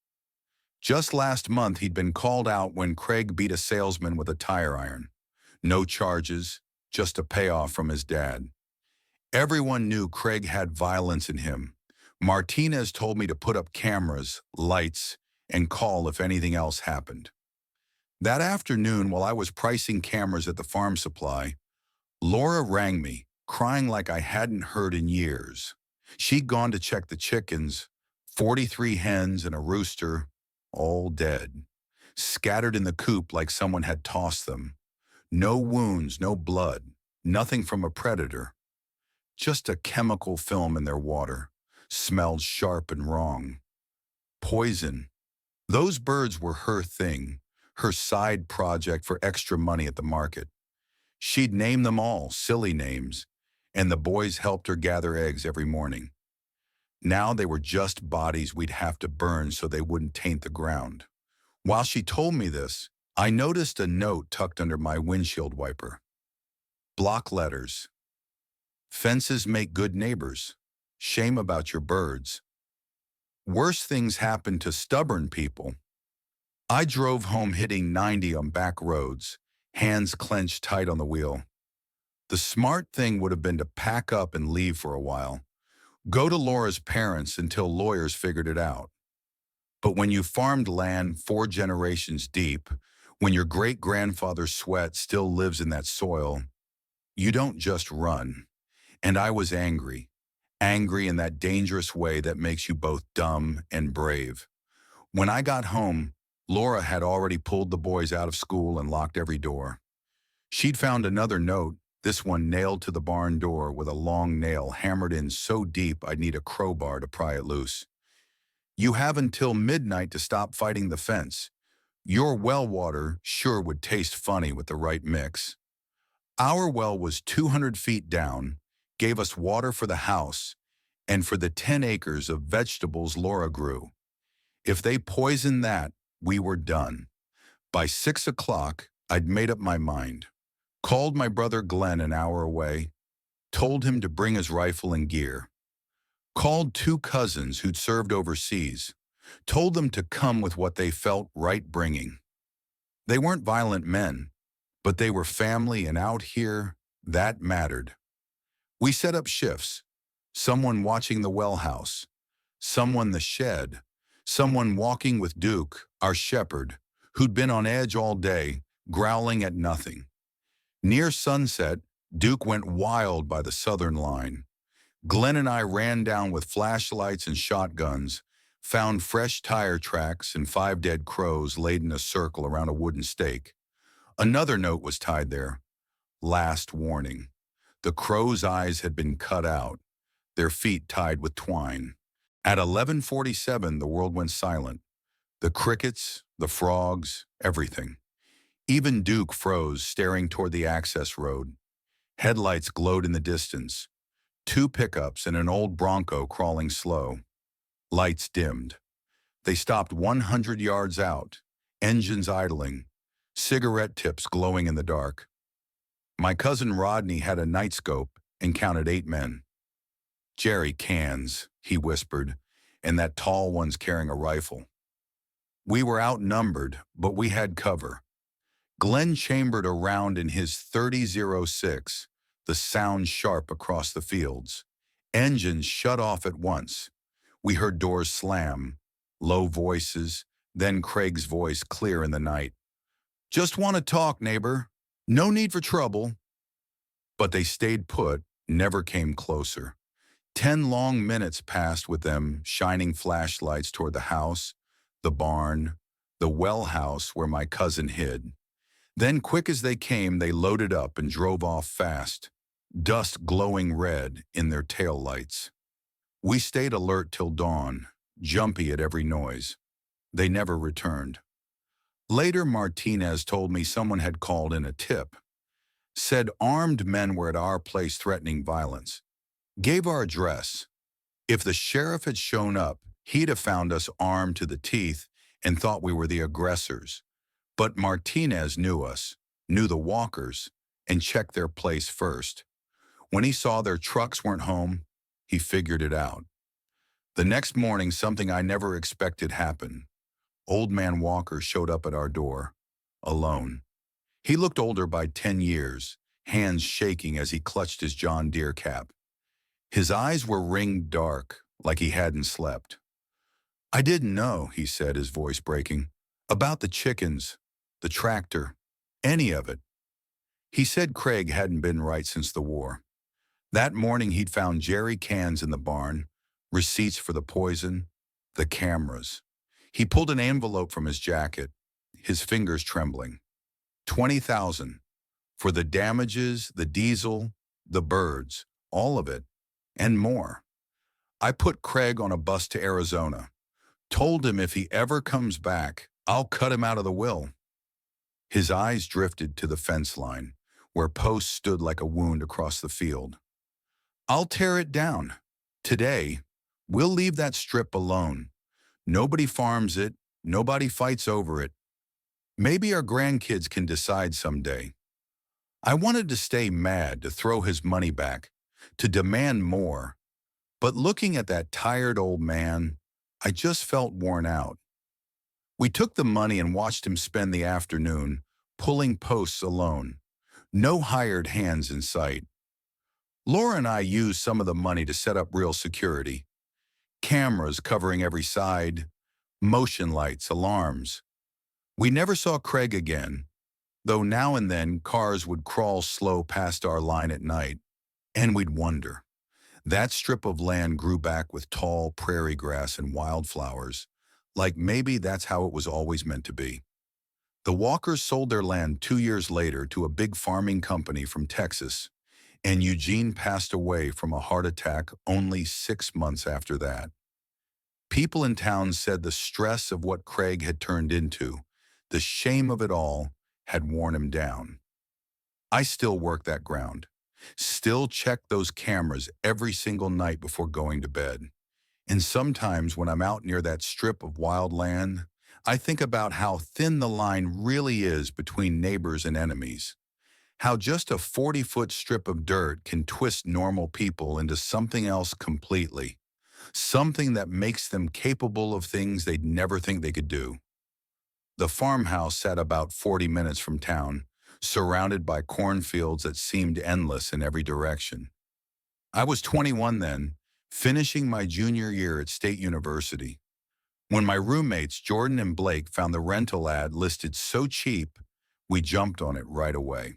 Just last month, he'd been called out when Craig beat a salesman with a tire iron. No charges, just a payoff from his dad. Everyone knew Craig had violence in him. Martinez told me to put up cameras, lights, and call if anything else happened. That afternoon, while I was pricing cameras at the farm supply, Laura rang me, crying like I hadn't heard in years. She'd gone to check the chickens, 43 hens and a rooster, all dead, scattered in the coop like someone had tossed them. No wounds, no blood, nothing from a predator. Just a chemical film in their water, smelled sharp and wrong. Poison. Those birds were her thing, her side project for extra money at the market. She'd name them all, silly names, and the boys helped her gather eggs every morning. Now they were just bodies we'd have to burn so they wouldn't taint the ground. While she told me this, I noticed a note tucked under my windshield wiper. Block letters. Fences make good neighbors. Shame about your birds. Worse things happen to stubborn people. I drove home hitting 90 on back roads, hands clenched tight on the wheel. The smart thing would have been to pack up and leave for a while. Go to Laura's parents until lawyers figured it out. But when you farmed land 4 generations deep, when your great-grandfather's sweat still lives in that soil, you don't just run. And I was angry. Angry in that dangerous way that makes you both dumb and brave. When I got home, Laura had already pulled the boys out of school and locked every door. She'd found another note, This one nailed to the barn door with a long nail hammered in so deep I'd need a crowbar to pry it loose. You have until midnight to stop fighting the fence. Your well water sure would taste funny with the right mix. Our well was 200 feet down, gave us water for the house, and for the 10 acres of vegetables Laura grew. If they poisoned that, we were done. By 6 o'clock, I'd made up my mind. Called my brother Glenn an hour away, told him to bring his rifle and gear. Called two cousins who'd served overseas, told them to come with what they felt right bringing. They weren't violent men, but they were family, and out here, that mattered. We set up shifts, someone watching the well house, someone the shed, someone walking with Duke, our shepherd, who'd been on edge all day, growling at nothing. Near sunset, Duke went wild by the southern line. Glenn and I ran down with flashlights and shotguns, found fresh tire tracks and 5 dead crows laid in a circle around a wooden stake. Another note was tied there. Last warning. The crows' eyes had been cut out, their feet tied with twine. At 11:47, the world went silent. The crickets, the frogs, everything. Even Duke froze, staring toward the access road. Headlights glowed in the distance. 2 pickups and an old Bronco crawling slow. Lights dimmed. They stopped 100 yards out, engines idling, cigarette tips glowing in the dark. My cousin Rodney had a night scope and counted 8 men. "Jerry cans," he whispered, "and that tall one's carrying a rifle." We were outnumbered, but we had cover. Glenn chambered a round in his .30-06, the sound sharp across the fields. Engines shut off at once. We heard doors slam, low voices, then Craig's voice clear in the night. "Just want to talk, neighbor. No need for trouble." But they stayed put, never came closer. 10 long minutes passed with them shining flashlights toward the house, the barn, the well house where my cousin hid. Then, quick as they came, they loaded up and drove off fast, dust glowing red in their tail lights. We stayed alert till dawn, jumpy at every noise. They never returned. Later, Martinez told me someone had called in a tip. Said armed men were at our place threatening violence. Gave our address. If the sheriff had shown up, he'd have found us armed to the teeth and thought we were the aggressors. But Martinez knew us, knew the walkers, and checked their place first. When he saw their trucks weren't home, he figured it out. The next morning, something I never expected happened. Old man Walker showed up at our door, alone. He looked older by 10 years, hands shaking as he clutched his John Deere cap. His eyes were ringed dark, like he hadn't slept. "I didn't know," he said, his voice breaking, "about the chickens, the tractor, any of it." He said Craig hadn't been right since the war. That morning he'd found jerry cans in the barn, receipts for the poison, the cameras. He pulled an envelope from his jacket, his fingers trembling. 20,000 for the damages, the diesel, the birds, all of it, and more. I put Craig on a bus to Arizona. Told him if he ever comes back, I'll cut him out of the will. His eyes drifted to the fence line, where posts stood like a wound across the field. "I'll tear it down. Today, we'll leave that strip alone. Nobody farms it, nobody fights over it. Maybe our grandkids can decide someday." I wanted to stay mad, to throw his money back, to demand more. But looking at that tired old man, I just felt worn out. We took the money and watched him spend the afternoon pulling posts alone. No hired hands in sight. Laura and I used some of the money to set up real security. Cameras covering every side, motion lights, alarms. We never saw Craig again, though now and then cars would crawl slow past our line at night, and we'd wonder. That strip of land grew back with tall prairie grass and wildflowers, like maybe that's how it was always meant to be. The Walkers sold their land 2 years later to a big farming company from Texas. and Eugene passed away from a heart attack only 6 months after that. People in town said the stress of what Craig had turned into, the shame of it all, had worn him down. I still work that ground, still check those cameras every single night before going to bed. And sometimes when I'm out near that strip of wild land, I think about how thin the line really is between neighbors and enemies. How just a 40-foot strip of dirt can twist normal people into something else completely. Something that makes them capable of things they'd never think they could do. The farmhouse sat about 40 minutes from town, surrounded by cornfields that seemed endless in every direction. I was 21 then, finishing my junior year at State University. When my roommates, Jordan and Blake, found the rental ad listed so cheap, we jumped on it right away.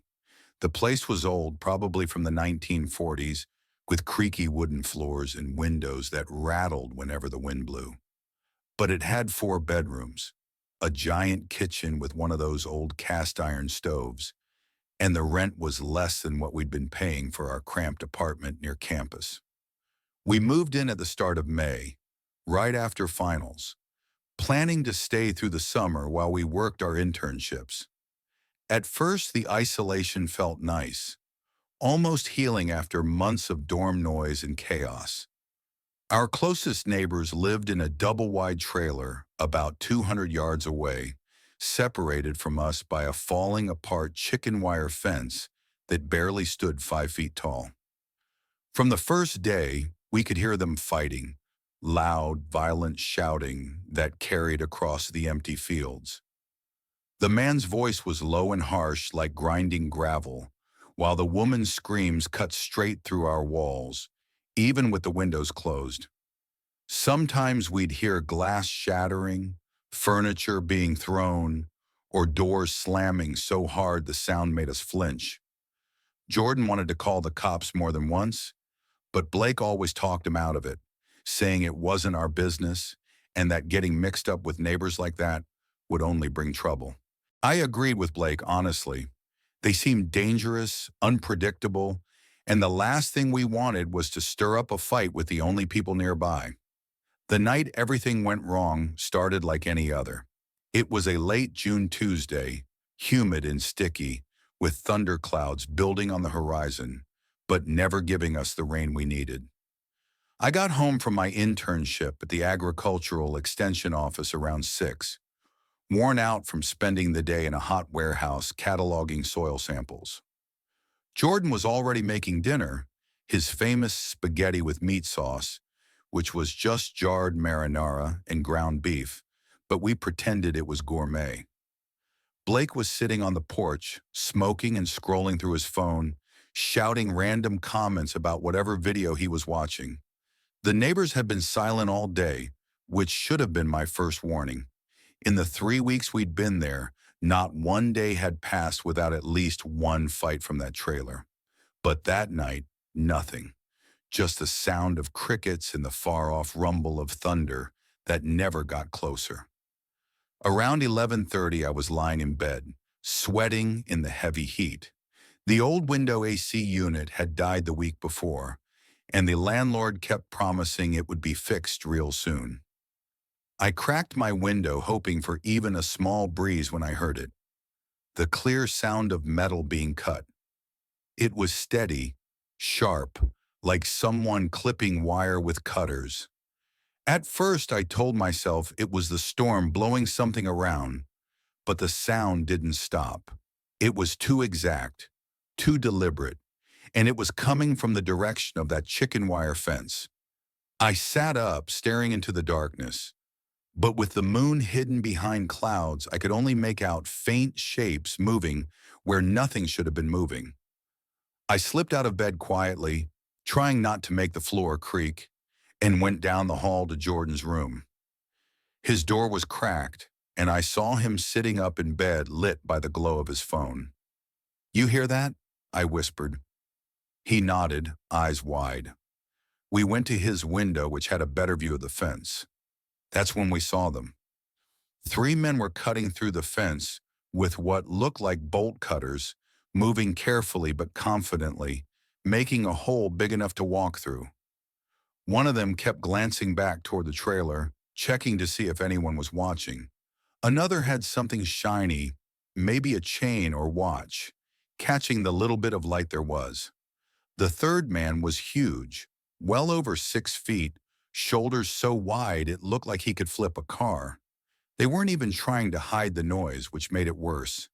The place was old, probably from the 1940s, with creaky wooden floors and windows that rattled whenever the wind blew. But it had 4 bedrooms, a giant kitchen with one of those old cast iron stoves, and the rent was less than what we'd been paying for our cramped apartment near campus. We moved in at the start of May, right after finals, planning to stay through the summer while we worked our internships. At first, the isolation felt nice, almost healing after months of dorm noise and chaos. Our closest neighbors lived in a double-wide trailer about 200 yards away, separated from us by a falling-apart chicken wire fence that barely stood 5 feet tall. From the first day, we could hear them fighting, loud, violent shouting that carried across the empty fields. The man's voice was low and harsh like grinding gravel, while the woman's screams cut straight through our walls, even with the windows closed. Sometimes we'd hear glass shattering, furniture being thrown, or doors slamming so hard the sound made us flinch. Jordan wanted to call the cops more than once, but Blake always talked him out of it, saying it wasn't our business and that getting mixed up with neighbors like that would only bring trouble. I agreed with Blake, honestly. They seemed dangerous, unpredictable, and the last thing we wanted was to stir up a fight with the only people nearby. The night everything went wrong started like any other. It was a late June Tuesday, humid and sticky, with thunderclouds building on the horizon, but never giving us the rain we needed. I got home from my internship at the agricultural extension office around 6, worn out from spending the day in a hot warehouse cataloging soil samples. Jordan was already making dinner, his famous spaghetti with meat sauce, which was just jarred marinara and ground beef, but we pretended it was gourmet. Blake was sitting on the porch, smoking and scrolling through his phone, shouting random comments about whatever video he was watching. The neighbors had been silent all day, which should have been my first warning. In the 3 weeks we'd been there, not one day had passed without at least one fight from that trailer. But that night, nothing. Just the sound of crickets and the far-off rumble of thunder that never got closer. Around 11:30, I was lying in bed, sweating in the heavy heat. The old window AC unit had died the week before, and the landlord kept promising it would be fixed real soon. I cracked my window hoping for even a small breeze when I heard it. The clear sound of metal being cut. It was steady, sharp, like someone clipping wire with cutters. At first, I told myself it was the storm blowing something around, but the sound didn't stop. It was too exact, too deliberate, and it was coming from the direction of that chicken wire fence. I sat up, staring into the darkness. But with the moon hidden behind clouds, I could only make out faint shapes moving where nothing should have been moving. I slipped out of bed quietly, trying not to make the floor creak, and went down the hall to Jordan's room. His door was cracked, and I saw him sitting up in bed lit by the glow of his phone. "You hear that?" I whispered. He nodded, eyes wide. We went to his window, which had a better view of the fence. That's when we saw them. 3 men were cutting through the fence with what looked like bolt cutters, moving carefully but confidently, making a hole big enough to walk through. One of them kept glancing back toward the trailer, checking to see if anyone was watching. Another had something shiny, maybe a chain or watch, catching the little bit of light there was. The third man was huge, well over 6 feet, shoulders so wide it looked like he could flip a car. They weren't even trying to hide the noise, which made it worse.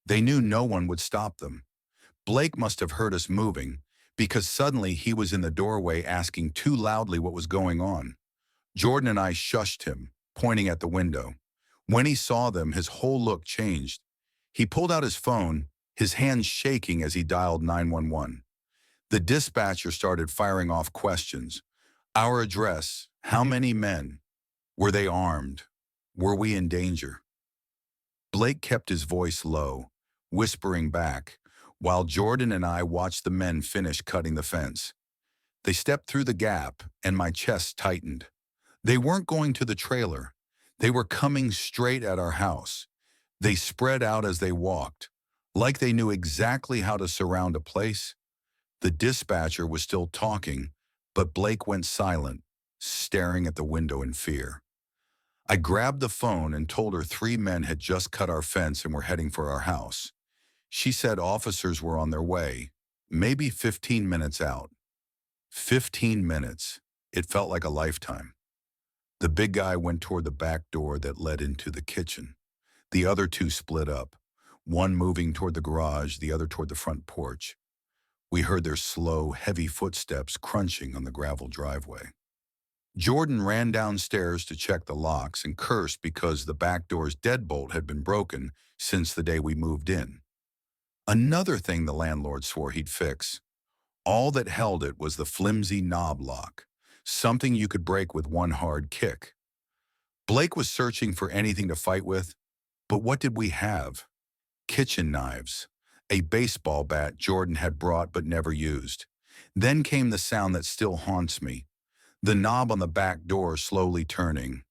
They knew no one would stop them. Blake must have heard us moving, because suddenly he was in the doorway asking too loudly what was going on. Jordan and I shushed him, pointing at the window. When he saw them, his whole look changed. He pulled out his phone, his hands shaking as he dialed 911. The dispatcher started firing off questions. Our address, how many men? Were they armed? Were we in danger? Blake kept his voice low, whispering back, while Jordan and I watched the men finish cutting the fence. They stepped through the gap, and my chest tightened. They weren't going to the trailer. They were coming straight at our house. They spread out as they walked, like they knew exactly how to surround a place. The dispatcher was still talking, but Blake went silent, staring at the window in fear. I grabbed the phone and told her 3 men had just cut our fence and were heading for our house. She said officers were on their way, maybe 15 minutes out. 15 minutes. It felt like a lifetime. The big guy went toward the back door that led into the kitchen. The other 2 split up, one moving toward the garage, the other toward the front porch. We heard their slow, heavy footsteps crunching on the gravel driveway. Jordan ran downstairs to check the locks and cursed because the back door's deadbolt had been broken since the day we moved in. Another thing the landlord swore he'd fix. All that held it was the flimsy knob lock, something you could break with one hard kick. Blake was searching for anything to fight with, but what did we have? Kitchen knives, a baseball bat Jordan had brought but never used. Then came the sound that still haunts me, the knob on the back door slowly turning.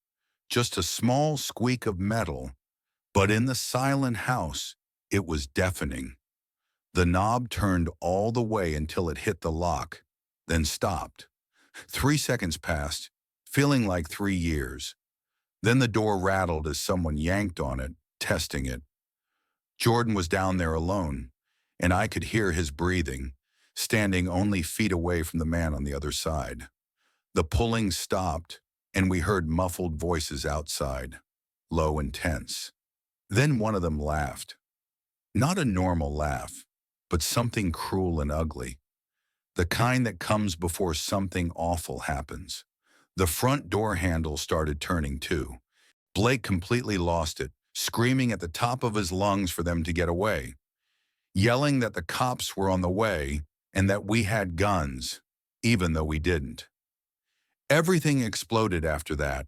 Just a small squeak of metal, but in the silent house, it was deafening. The knob turned all the way until it hit the lock, then stopped. 3 seconds passed, feeling like 3 years. Then the door rattled as someone yanked on it, testing it. Jordan was down there alone, and I could hear his breathing, standing only feet away from the man on the other side. The pulling stopped, and we heard muffled voices outside, low and tense. Then one of them laughed. Not a normal laugh, but something cruel and ugly. The kind that comes before something awful happens. The front door handle started turning too. Blake completely lost it, screaming at the top of his lungs for them to get away, yelling that the cops were on the way and that we had guns, even though we didn't. Everything exploded after that.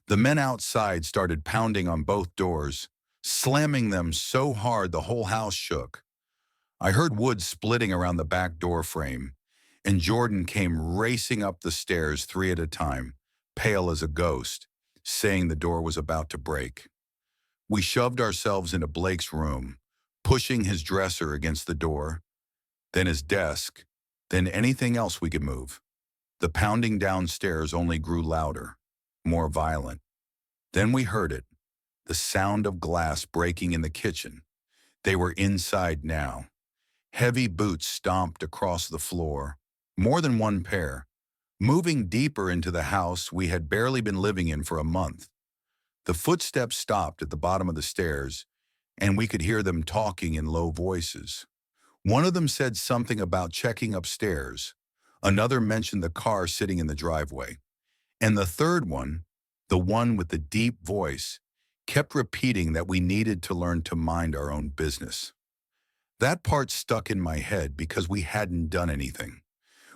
The men outside started pounding on both doors, slamming them so hard the whole house shook. I heard wood splitting around the back door frame, and Jordan came racing up the stairs 3 at a time, pale as a ghost, saying the door was about to break. We shoved ourselves into Blake's room, pushing his dresser against the door, then his desk, then anything else we could move. The pounding downstairs only grew louder, more violent. Then we heard it, the sound of glass breaking in the kitchen. They were inside now. Heavy boots stomped across the floor, more than one pair, moving deeper into the house we had barely been living in for a month. The footsteps stopped at the bottom of the stairs, and we could hear them talking in low voices. One of them said something about checking upstairs. Another mentioned the car sitting in the driveway. And the third one, the one with the deep voice, kept repeating that we needed to learn to mind our own business. That part stuck in my head because we hadn't done anything.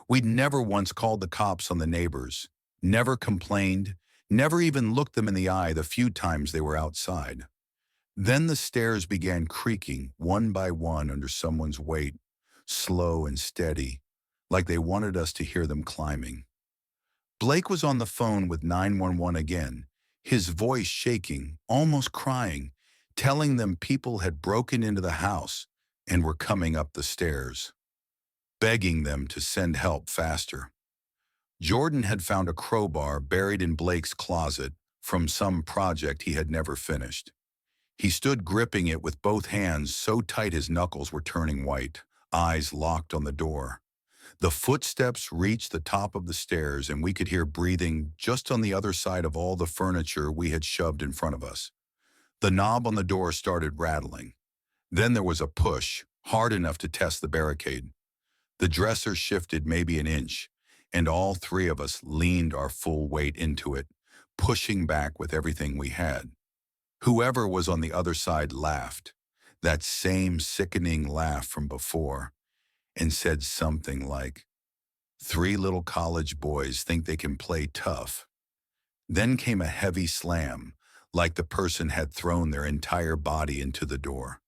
We'd never once called the cops on the neighbors, never complained, never even looked them in the eye the few times they were outside. Then the stairs began creaking one by one under someone's weight, slow and steady, like they wanted us to hear them climbing. Blake was on the phone with 911 again, his voice shaking, almost crying, telling them people had broken into the house and were coming up the stairs. begging them to send help faster. Jordan had found a crowbar buried in Blake's closet from some project he had never finished. He stood gripping it with both hands so tight his knuckles were turning white, eyes locked on the door. The footsteps reached the top of the stairs and we could hear breathing just on the other side of all the furniture we had shoved in front of us. The knob on the door started rattling. Then there was a push, hard enough to test the barricade. The dresser shifted maybe an inch, and all three of us leaned our full weight into it, pushing back with everything we had. Whoever was on the other side laughed, that same sickening laugh from before, and said something like, "Three little college boys think they can play tough." Then came a heavy slam, like the person had thrown their entire body into the door.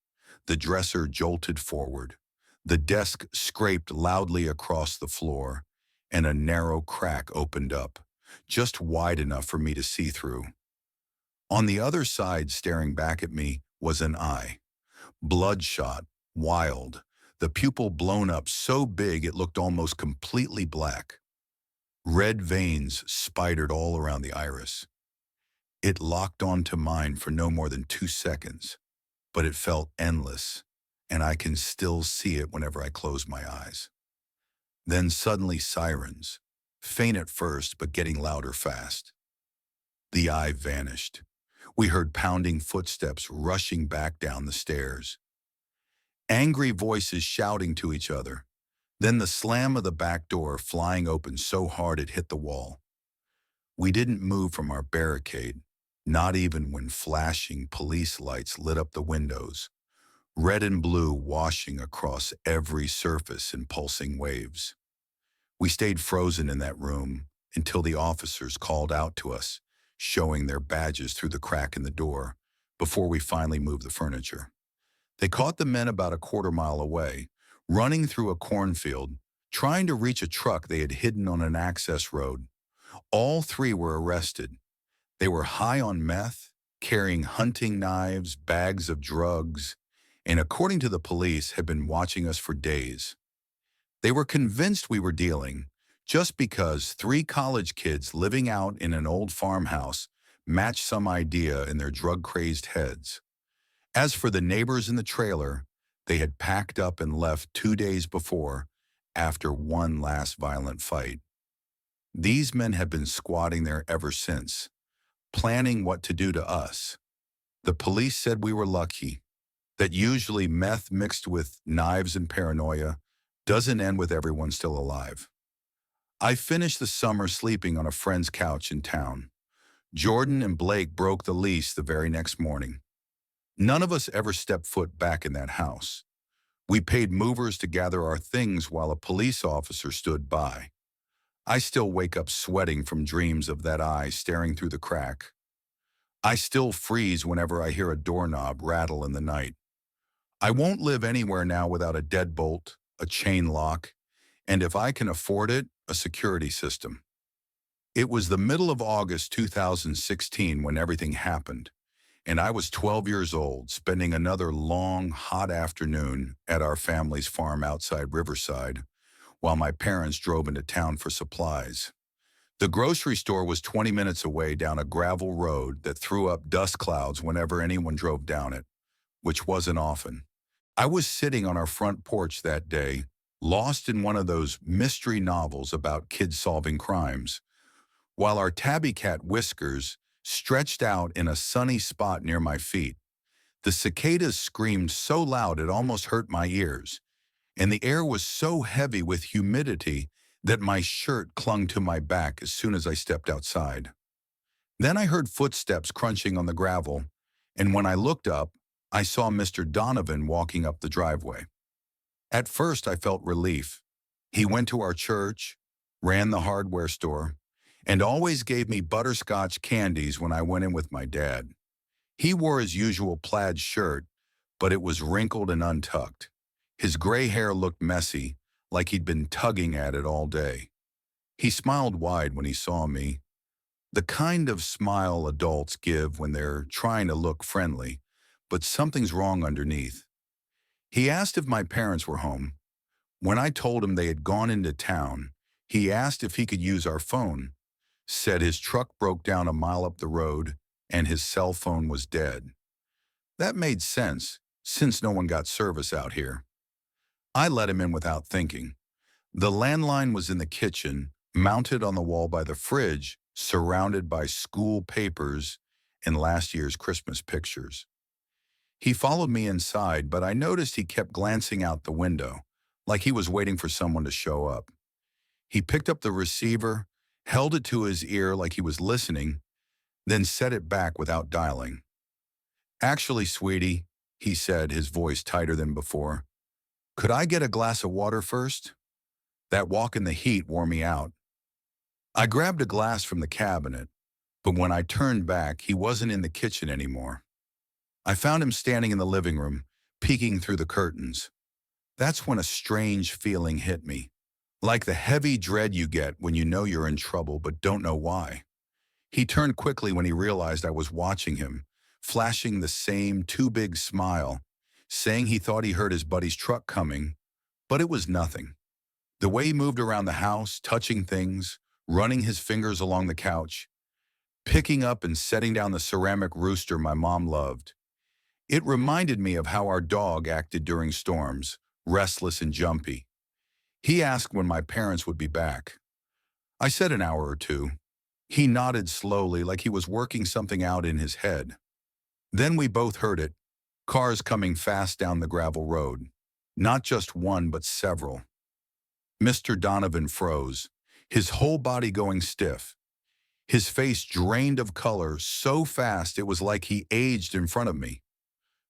The dresser jolted forward. The desk scraped loudly across the floor, and a narrow crack opened up, just wide enough for me to see through. On the other side, staring back at me, was an eye. Bloodshot, wild, the pupil blown up so big it looked almost completely black. Red veins spidered all around the iris. It locked onto mine for no more than 2 seconds, but it felt endless, and I can still see it whenever I close my eyes. Then suddenly sirens, faint at first but getting louder fast. The eye vanished. We heard pounding footsteps rushing back down the stairs. Angry voices shouting to each other. Then the slam of the back door flying open so hard it hit the wall. We didn't move from our barricade, not even when flashing police lights lit up the windows, red and blue washing across every surface in pulsing waves. We stayed frozen in that room until the officers called out to us, showing their badges through the crack in the door, before we finally moved the furniture. They caught the men about a quarter-mile away, running through a cornfield, trying to reach a truck they had hidden on an access road. All three were arrested. They were high on meth, carrying hunting knives, bags of drugs, and according to the police, had been watching us for days. They were convinced we were dealing, just because three college kids living out in an old farmhouse matched some idea in their drug-crazed heads. As for the neighbors in the trailer, they had packed up and left 2 days before, after one last violent fight. These men had been squatting there ever since, planning what to do to us. The police said we were lucky, that usually meth mixed with knives and paranoia doesn't end with everyone still alive. I finished the summer sleeping on a friend's couch in town. Jordan and Blake broke the lease the very next morning. None of us ever stepped foot back in that house. We paid movers to gather our things while a police officer stood by. I still wake up sweating from dreams of that eye staring through the crack. I still freeze whenever I hear a doorknob rattle in the night. I won't live anywhere now without a deadbolt, a chain lock, and if I can afford it, a security system. It was the middle of August 2016 when everything happened, and I was 12 years old, spending another long, hot afternoon at our family's farm outside Riverside, while my parents drove into town for supplies. The grocery store was 20 minutes away down a gravel road that threw up dust clouds whenever anyone drove down it, which wasn't often. I was sitting on our front porch that day, lost in one of those mystery novels about kids solving crimes, while our tabby cat Whiskers stretched out in a sunny spot near my feet. The cicadas screamed so loud it almost hurt my ears, and the air was so heavy with humidity that my shirt clung to my back as soon as I stepped outside. Then I heard footsteps crunching on the gravel, and when I looked up, I saw Mr. Donovan walking up the driveway. At first, I felt relief. He went to our church, ran the hardware store, and always gave me butterscotch candies when I went in with my dad. He wore his usual plaid shirt, but it was wrinkled and untucked. His gray hair looked messy, like he'd been tugging at it all day. He smiled wide when he saw me, the kind of smile adults give when they're trying to look friendly, but something's wrong underneath. He asked if my parents were home. When I told him they had gone into town, he asked if he could use our phone, said his truck broke down a mile up the road and his cell phone was dead. That made sense, since no one got service out here. I let him in without thinking. The landline was in the kitchen, mounted on the wall by the fridge, surrounded by school papers and last year's Christmas pictures. He followed me inside, but I noticed he kept glancing out the window, like he was waiting for someone to show up. He picked up the receiver, held it to his ear like he was listening, then set it back without dialing. "Actually, sweetie," he said, his voice tighter than before, "could I get a glass of water first? That walk in the heat wore me out." I grabbed a glass from the cabinet, but when I turned back, he wasn't in the kitchen anymore. I found him standing in the living room, peeking through the curtains. That's when a strange feeling hit me, like the heavy dread you get when you know you're in trouble but don't know why. He turned quickly when he realized I was watching him, flashing the same too big smile, saying he thought he heard his buddy's truck coming, but it was nothing. The way he moved around the house, touching things, running his fingers along the couch, picking up and setting down the ceramic rooster my mom loved. It reminded me of how our dog acted during storms, restless and jumpy. He asked when my parents would be back. I said an hour or two. He nodded slowly like he was working something out in his head. Then we both heard it, cars coming fast down the gravel road. Not just one, but several. Mr. Donovan froze, his whole body going stiff. His face drained of color so fast it was like he aged in front of me.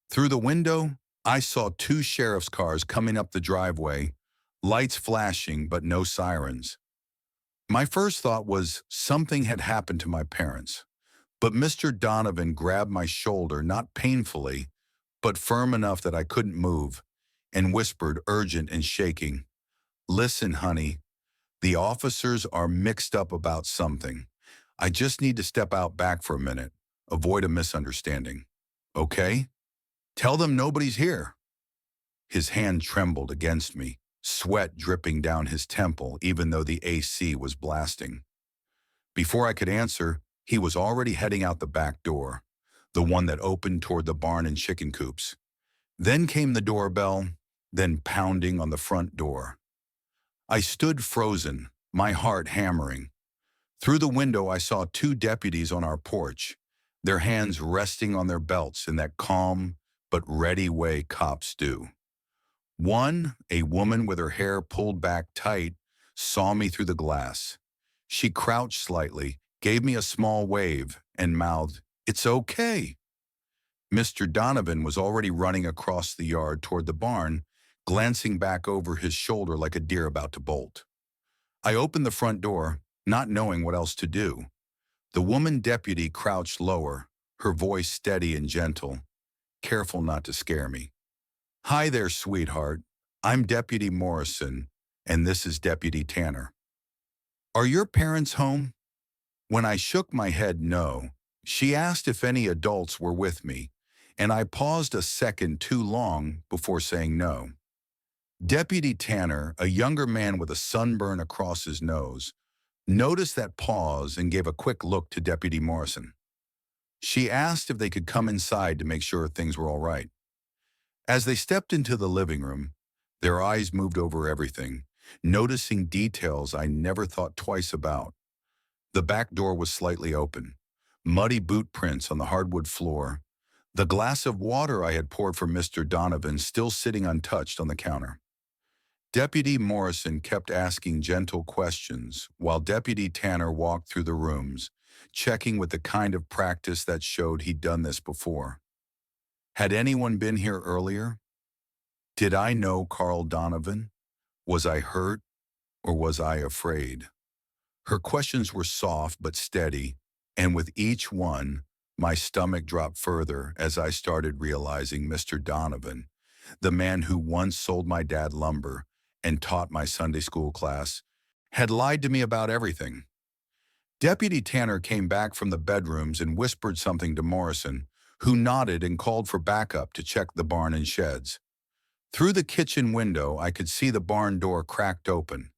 Through the window, I saw two sheriff's cars coming up the driveway, lights flashing but no sirens. My first thought was something had happened to my parents, but Mr. Donovan grabbed my shoulder, not painfully, but firm enough that I couldn't move, and whispered, urgent and shaking, "Listen, honey, the officers are mixed up about something. I just need to step out back for a minute, avoid a misunderstanding. Okay? Tell them nobody's here." His hand trembled against me, sweat dripping down his temple even though the AC was blasting. Before I could answer, he was already heading out the back door, the one that opened toward the barn and chicken coops. Then came the doorbell, then pounding on the front door. I stood frozen, my heart hammering. Through the window, I saw two deputies on our porch, their hands resting on their belts in that calm but ready way cops do. One, a woman with her hair pulled back tight, saw me through the glass. She crouched slightly, gave me a small wave, and mouthed, "It's okay." Mr. Donovan was already running across the yard toward the barn, glancing back over his shoulder like a deer about to bolt. I opened the front door, not knowing what else to do. The woman deputy crouched lower, her voice steady and gentle, careful not to scare me. "Hi there, sweetheart. I'm Deputy Morrison, and this is Deputy Tanner. Are your parents home?" When I shook my head no, she asked if any adults were with me, and I paused a second too long before saying no. Deputy Tanner, a younger man with a sunburn across his nose, noticed that pause and gave a quick look to Deputy Morrison. She asked if they could come inside to make sure things were all right. As they stepped into the living room, their eyes moved over everything, noticing details I never thought twice about. The back door was slightly open, muddy boot prints on the hardwood floor, the glass of water I had poured for Mr. Donovan still sitting untouched on the counter. Deputy Morrison kept asking gentle questions while Deputy Tanner walked through the rooms, checking with the kind of practice that showed he'd done this before. Had anyone been here earlier? Did I know Carl Donovan? Was I hurt, or was I afraid? Her questions were soft but steady, and with each one, my stomach dropped further as I started realizing Mr. Donovan, the man who once sold my dad lumber and taught my Sunday school class, had lied to me about everything. Deputy Tanner came back from the bedrooms and whispered something to Morrison, who nodded and called for backup to check the barn and sheds. Through the kitchen window, I could see the barn door cracked open,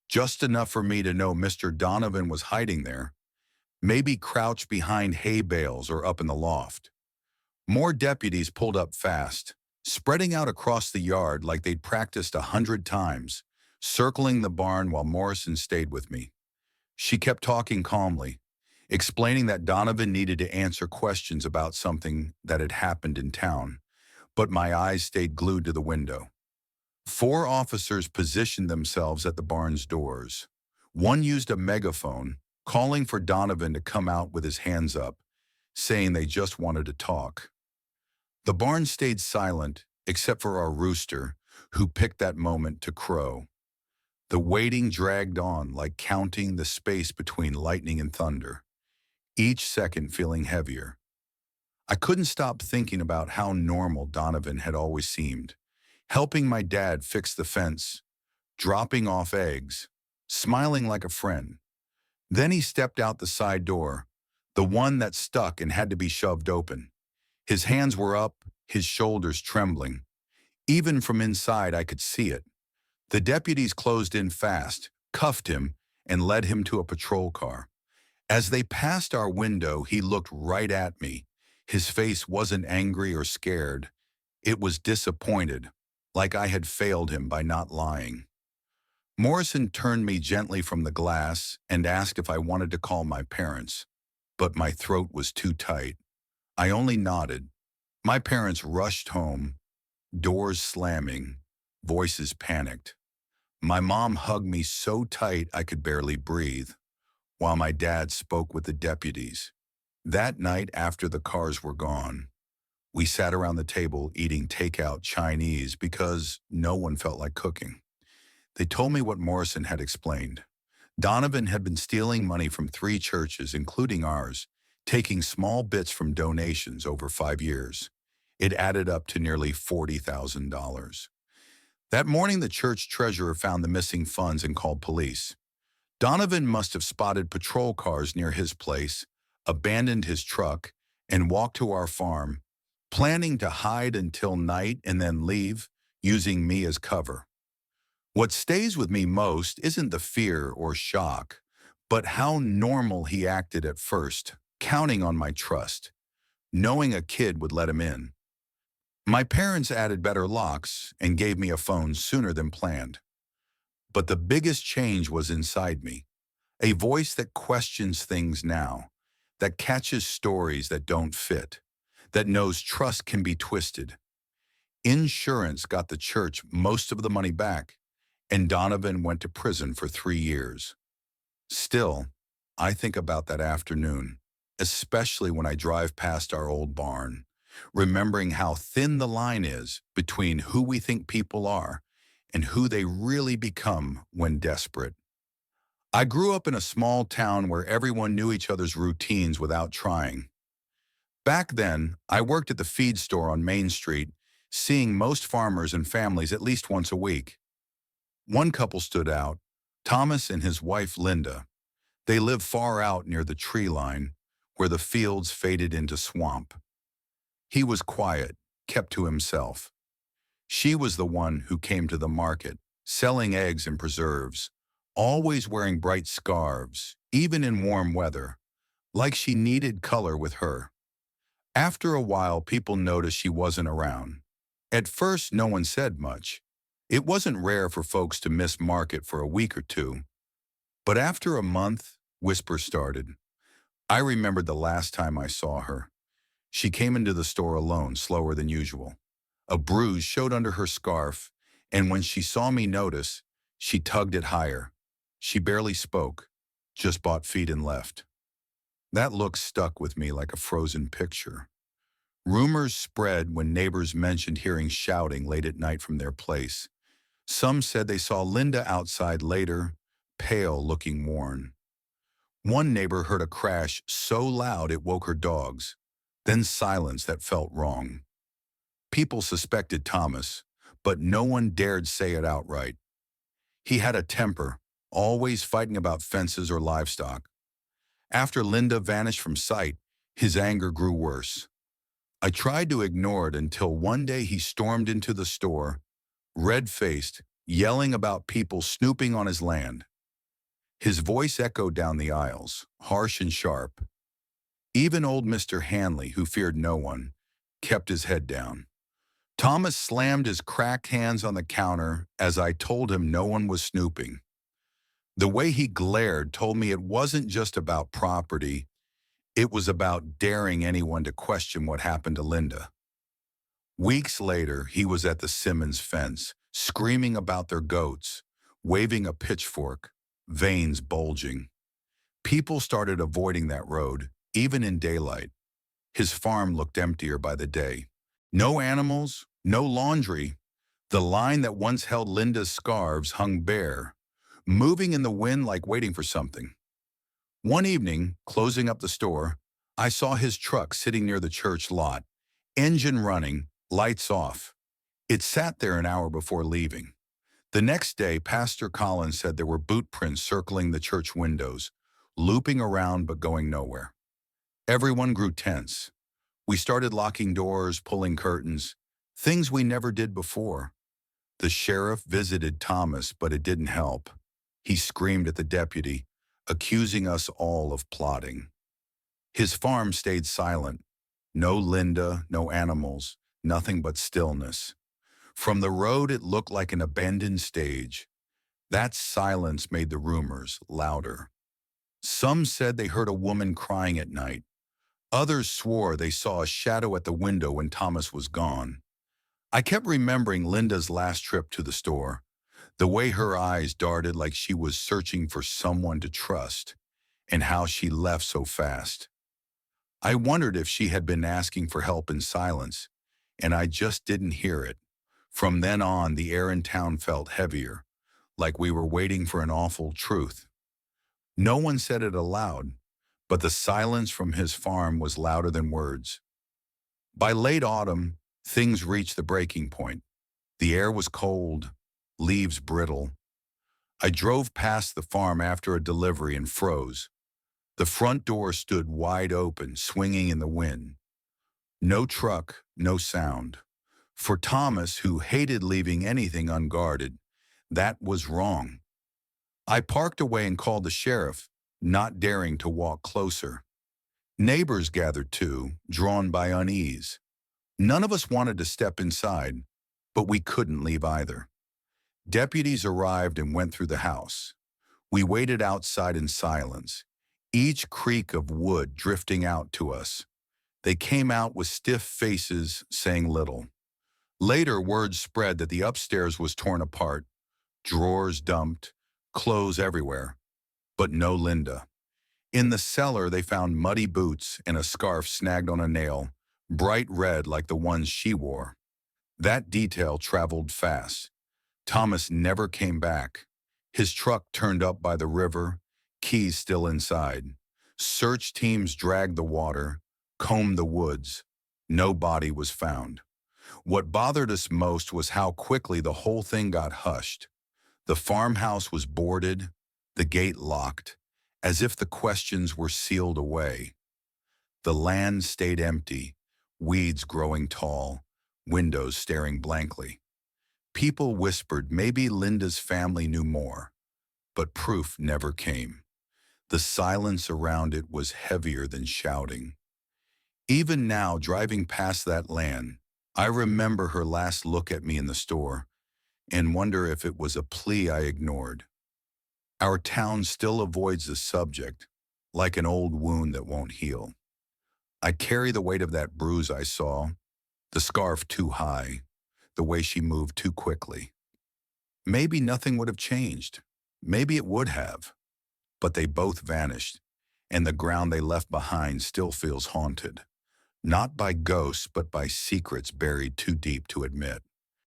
just enough for me to know Mr. Donovan was hiding there, maybe crouched behind hay bales or up in the loft. More deputies pulled up fast, spreading out across the yard like they'd practiced 100 times, circling the barn while Morrison stayed with me. She kept talking calmly, explaining that Donovan needed to answer questions about something that had happened in town, but my eyes stayed glued to the window. 4 officers positioned themselves at the barn's doors. One used a megaphone, calling for Donovan to come out with his hands up, saying they just wanted to talk. The barn stayed silent, except for our rooster, who picked that moment to crow. The waiting dragged on like counting the space between lightning and thunder, each second feeling heavier. I couldn't stop thinking about how normal Donovan had always seemed, helping my dad fix the fence, dropping off eggs, smiling like a friend. Then he stepped out the side door, the one that stuck and had to be shoved open. His hands were up, his shoulders trembling. Even from inside, I could see it. The deputies closed in fast, cuffed him, and led him to a patrol car. As they passed our window, he looked right at me. His face wasn't angry or scared. It was disappointed, like I had failed him by not lying. Morrison turned me gently from the glass and asked if I wanted to call my parents, but my throat was too tight. I only nodded. My parents rushed home, doors slamming, voices panicked. My mom hugged me so tight I could barely breathe, while my dad spoke with the deputies. That night after the cars were gone, we sat around the table eating takeout Chinese because no one felt like cooking. They told me what Morrison had explained. Donovan had been stealing money from 3 churches, including ours, taking small bits from donations over 5 years. It added up to nearly $40,000. That morning, the church treasurer found the missing funds and called police. Donovan must have spotted patrol cars near his place, abandoned his truck, and walked to our farm, planning to hide until night and then leave, using me as cover. What stays with me most isn't the fear or shock, but how normal he acted at first, counting on my trust, knowing a kid would let him in. My parents added better locks and gave me a phone sooner than planned. But the biggest change was inside me, a voice that questions things now, that catches stories that don't fit, that knows trust can be twisted. Insurance got the church most of the money back, and Donovan went to prison for 3 years. Still, I think about that afternoon, especially when I drive past our old barn, remembering how thin the line is between who we think people are and who they really become when desperate. I grew up in a small town where everyone knew each other's routines without trying. Back then, I worked at the feed store on Main Street, seeing most farmers and families at least once a week. One couple stood out, Thomas and his wife Linda. They lived far out near the tree line, where the fields faded into swamp. He was quiet, kept to himself. She was the one who came to the market, selling eggs and preserves, always wearing bright scarves, even in warm weather, like she needed color with her. After a while, people noticed she wasn't around. At first, no one said much. It wasn't rare for folks to miss market for a week or two. But after a month, whispers started. I remembered the last time I saw her. She came into the store alone, slower than usual. A bruise showed under her scarf, and when she saw me notice, she tugged it higher. She barely spoke, just bought feed and left. That look stuck with me like a frozen picture. Rumors spread when neighbors mentioned hearing shouting late at night from their place. Some said they saw Linda outside later, pale, looking worn. One neighbor heard a crash so loud it woke her dogs, then silence that felt wrong. People suspected Thomas, but no one dared say it outright. He had a temper, always fighting about fences or livestock. After Linda vanished from sight, his anger grew worse. I tried to ignore it until one day he stormed into the store, red-faced, yelling about people snooping on his land. His voice echoed down the aisles, harsh and sharp. Even old Mr. Hanley, who feared no one, kept his head down. Thomas slammed his cracked hands on the counter as I told him no one was snooping. The way he glared told me it wasn't just about property, it was about daring anyone to question what happened to Linda. Weeks later, he was at the Simmons fence, screaming about their goats, waving a pitchfork, veins bulging. People started avoiding that road, even in daylight. His farm looked emptier by the day. No animals, no laundry. The line that once held Linda's scarves hung bare, moving in the wind like waiting for something. One evening, closing up the store, I saw his truck sitting near the church lot, engine running, lights off. It sat there an hour before leaving. The next day, Pastor Collins said there were boot prints circling the church windows, looping around but going nowhere. Everyone grew tense. We started locking doors, pulling curtains, things we never did before. The sheriff visited Thomas, but it didn't help. He screamed at the deputy, accusing us all of plotting. His farm stayed silent. No Linda, no animals, nothing but stillness. From the road, it looked like an abandoned stage. That silence made the rumors louder. Some said they heard a woman crying at night. Others swore they saw a shadow at the window when Thomas was gone. I kept remembering Linda's last trip to the store, the way her eyes darted like she was searching for someone to trust, and how she left so fast. I wondered if she had been asking for help in silence, and I just didn't hear it. From then on, the air in town felt heavier, like we were waiting for an awful truth. No one said it aloud, but the silence from his farm was louder than words. By late autumn, things reached the breaking point. The air was cold, leaves brittle. I drove past the farm after a delivery and froze. The front door stood wide open, swinging in the wind. No truck, no sound. For Thomas, who hated leaving anything unguarded, that was wrong. I parked away and called the sheriff, not daring to walk closer. Neighbors gathered too, drawn by unease. None of us wanted to step inside, but we couldn't leave either. Deputies arrived and went through the house. We waited outside in silence, each creak of wood drifting out to us. They came out with stiff faces, saying little. Later, word spread that the upstairs was torn apart, drawers dumped, clothes everywhere, but no Linda. In the cellar, they found muddy boots and a scarf snagged on a nail, bright red like the ones she wore. That detail traveled fast. Thomas never came back. His truck turned up by the river, keys still inside. Search teams dragged the water, combed the woods. No body was found. What bothered us most was how quickly the whole thing got hushed. The farmhouse was boarded, the gate locked, as if the questions were sealed away. The land stayed empty, weeds growing tall, windows staring blankly. People whispered maybe Linda's family knew more, but proof never came. The silence around it was heavier than shouting. Even now, driving past that land, I remember her last look at me in the store and wonder if it was a plea I ignored. Our town still avoids the subject, like an old wound that won't heal. I carry the weight of that bruise I saw, the scarf too high, the way she moved too quickly. Maybe nothing would have changed. Maybe it would have. But they both vanished, and the ground they left behind still feels haunted. Not by ghosts, but by secrets buried too deep to admit.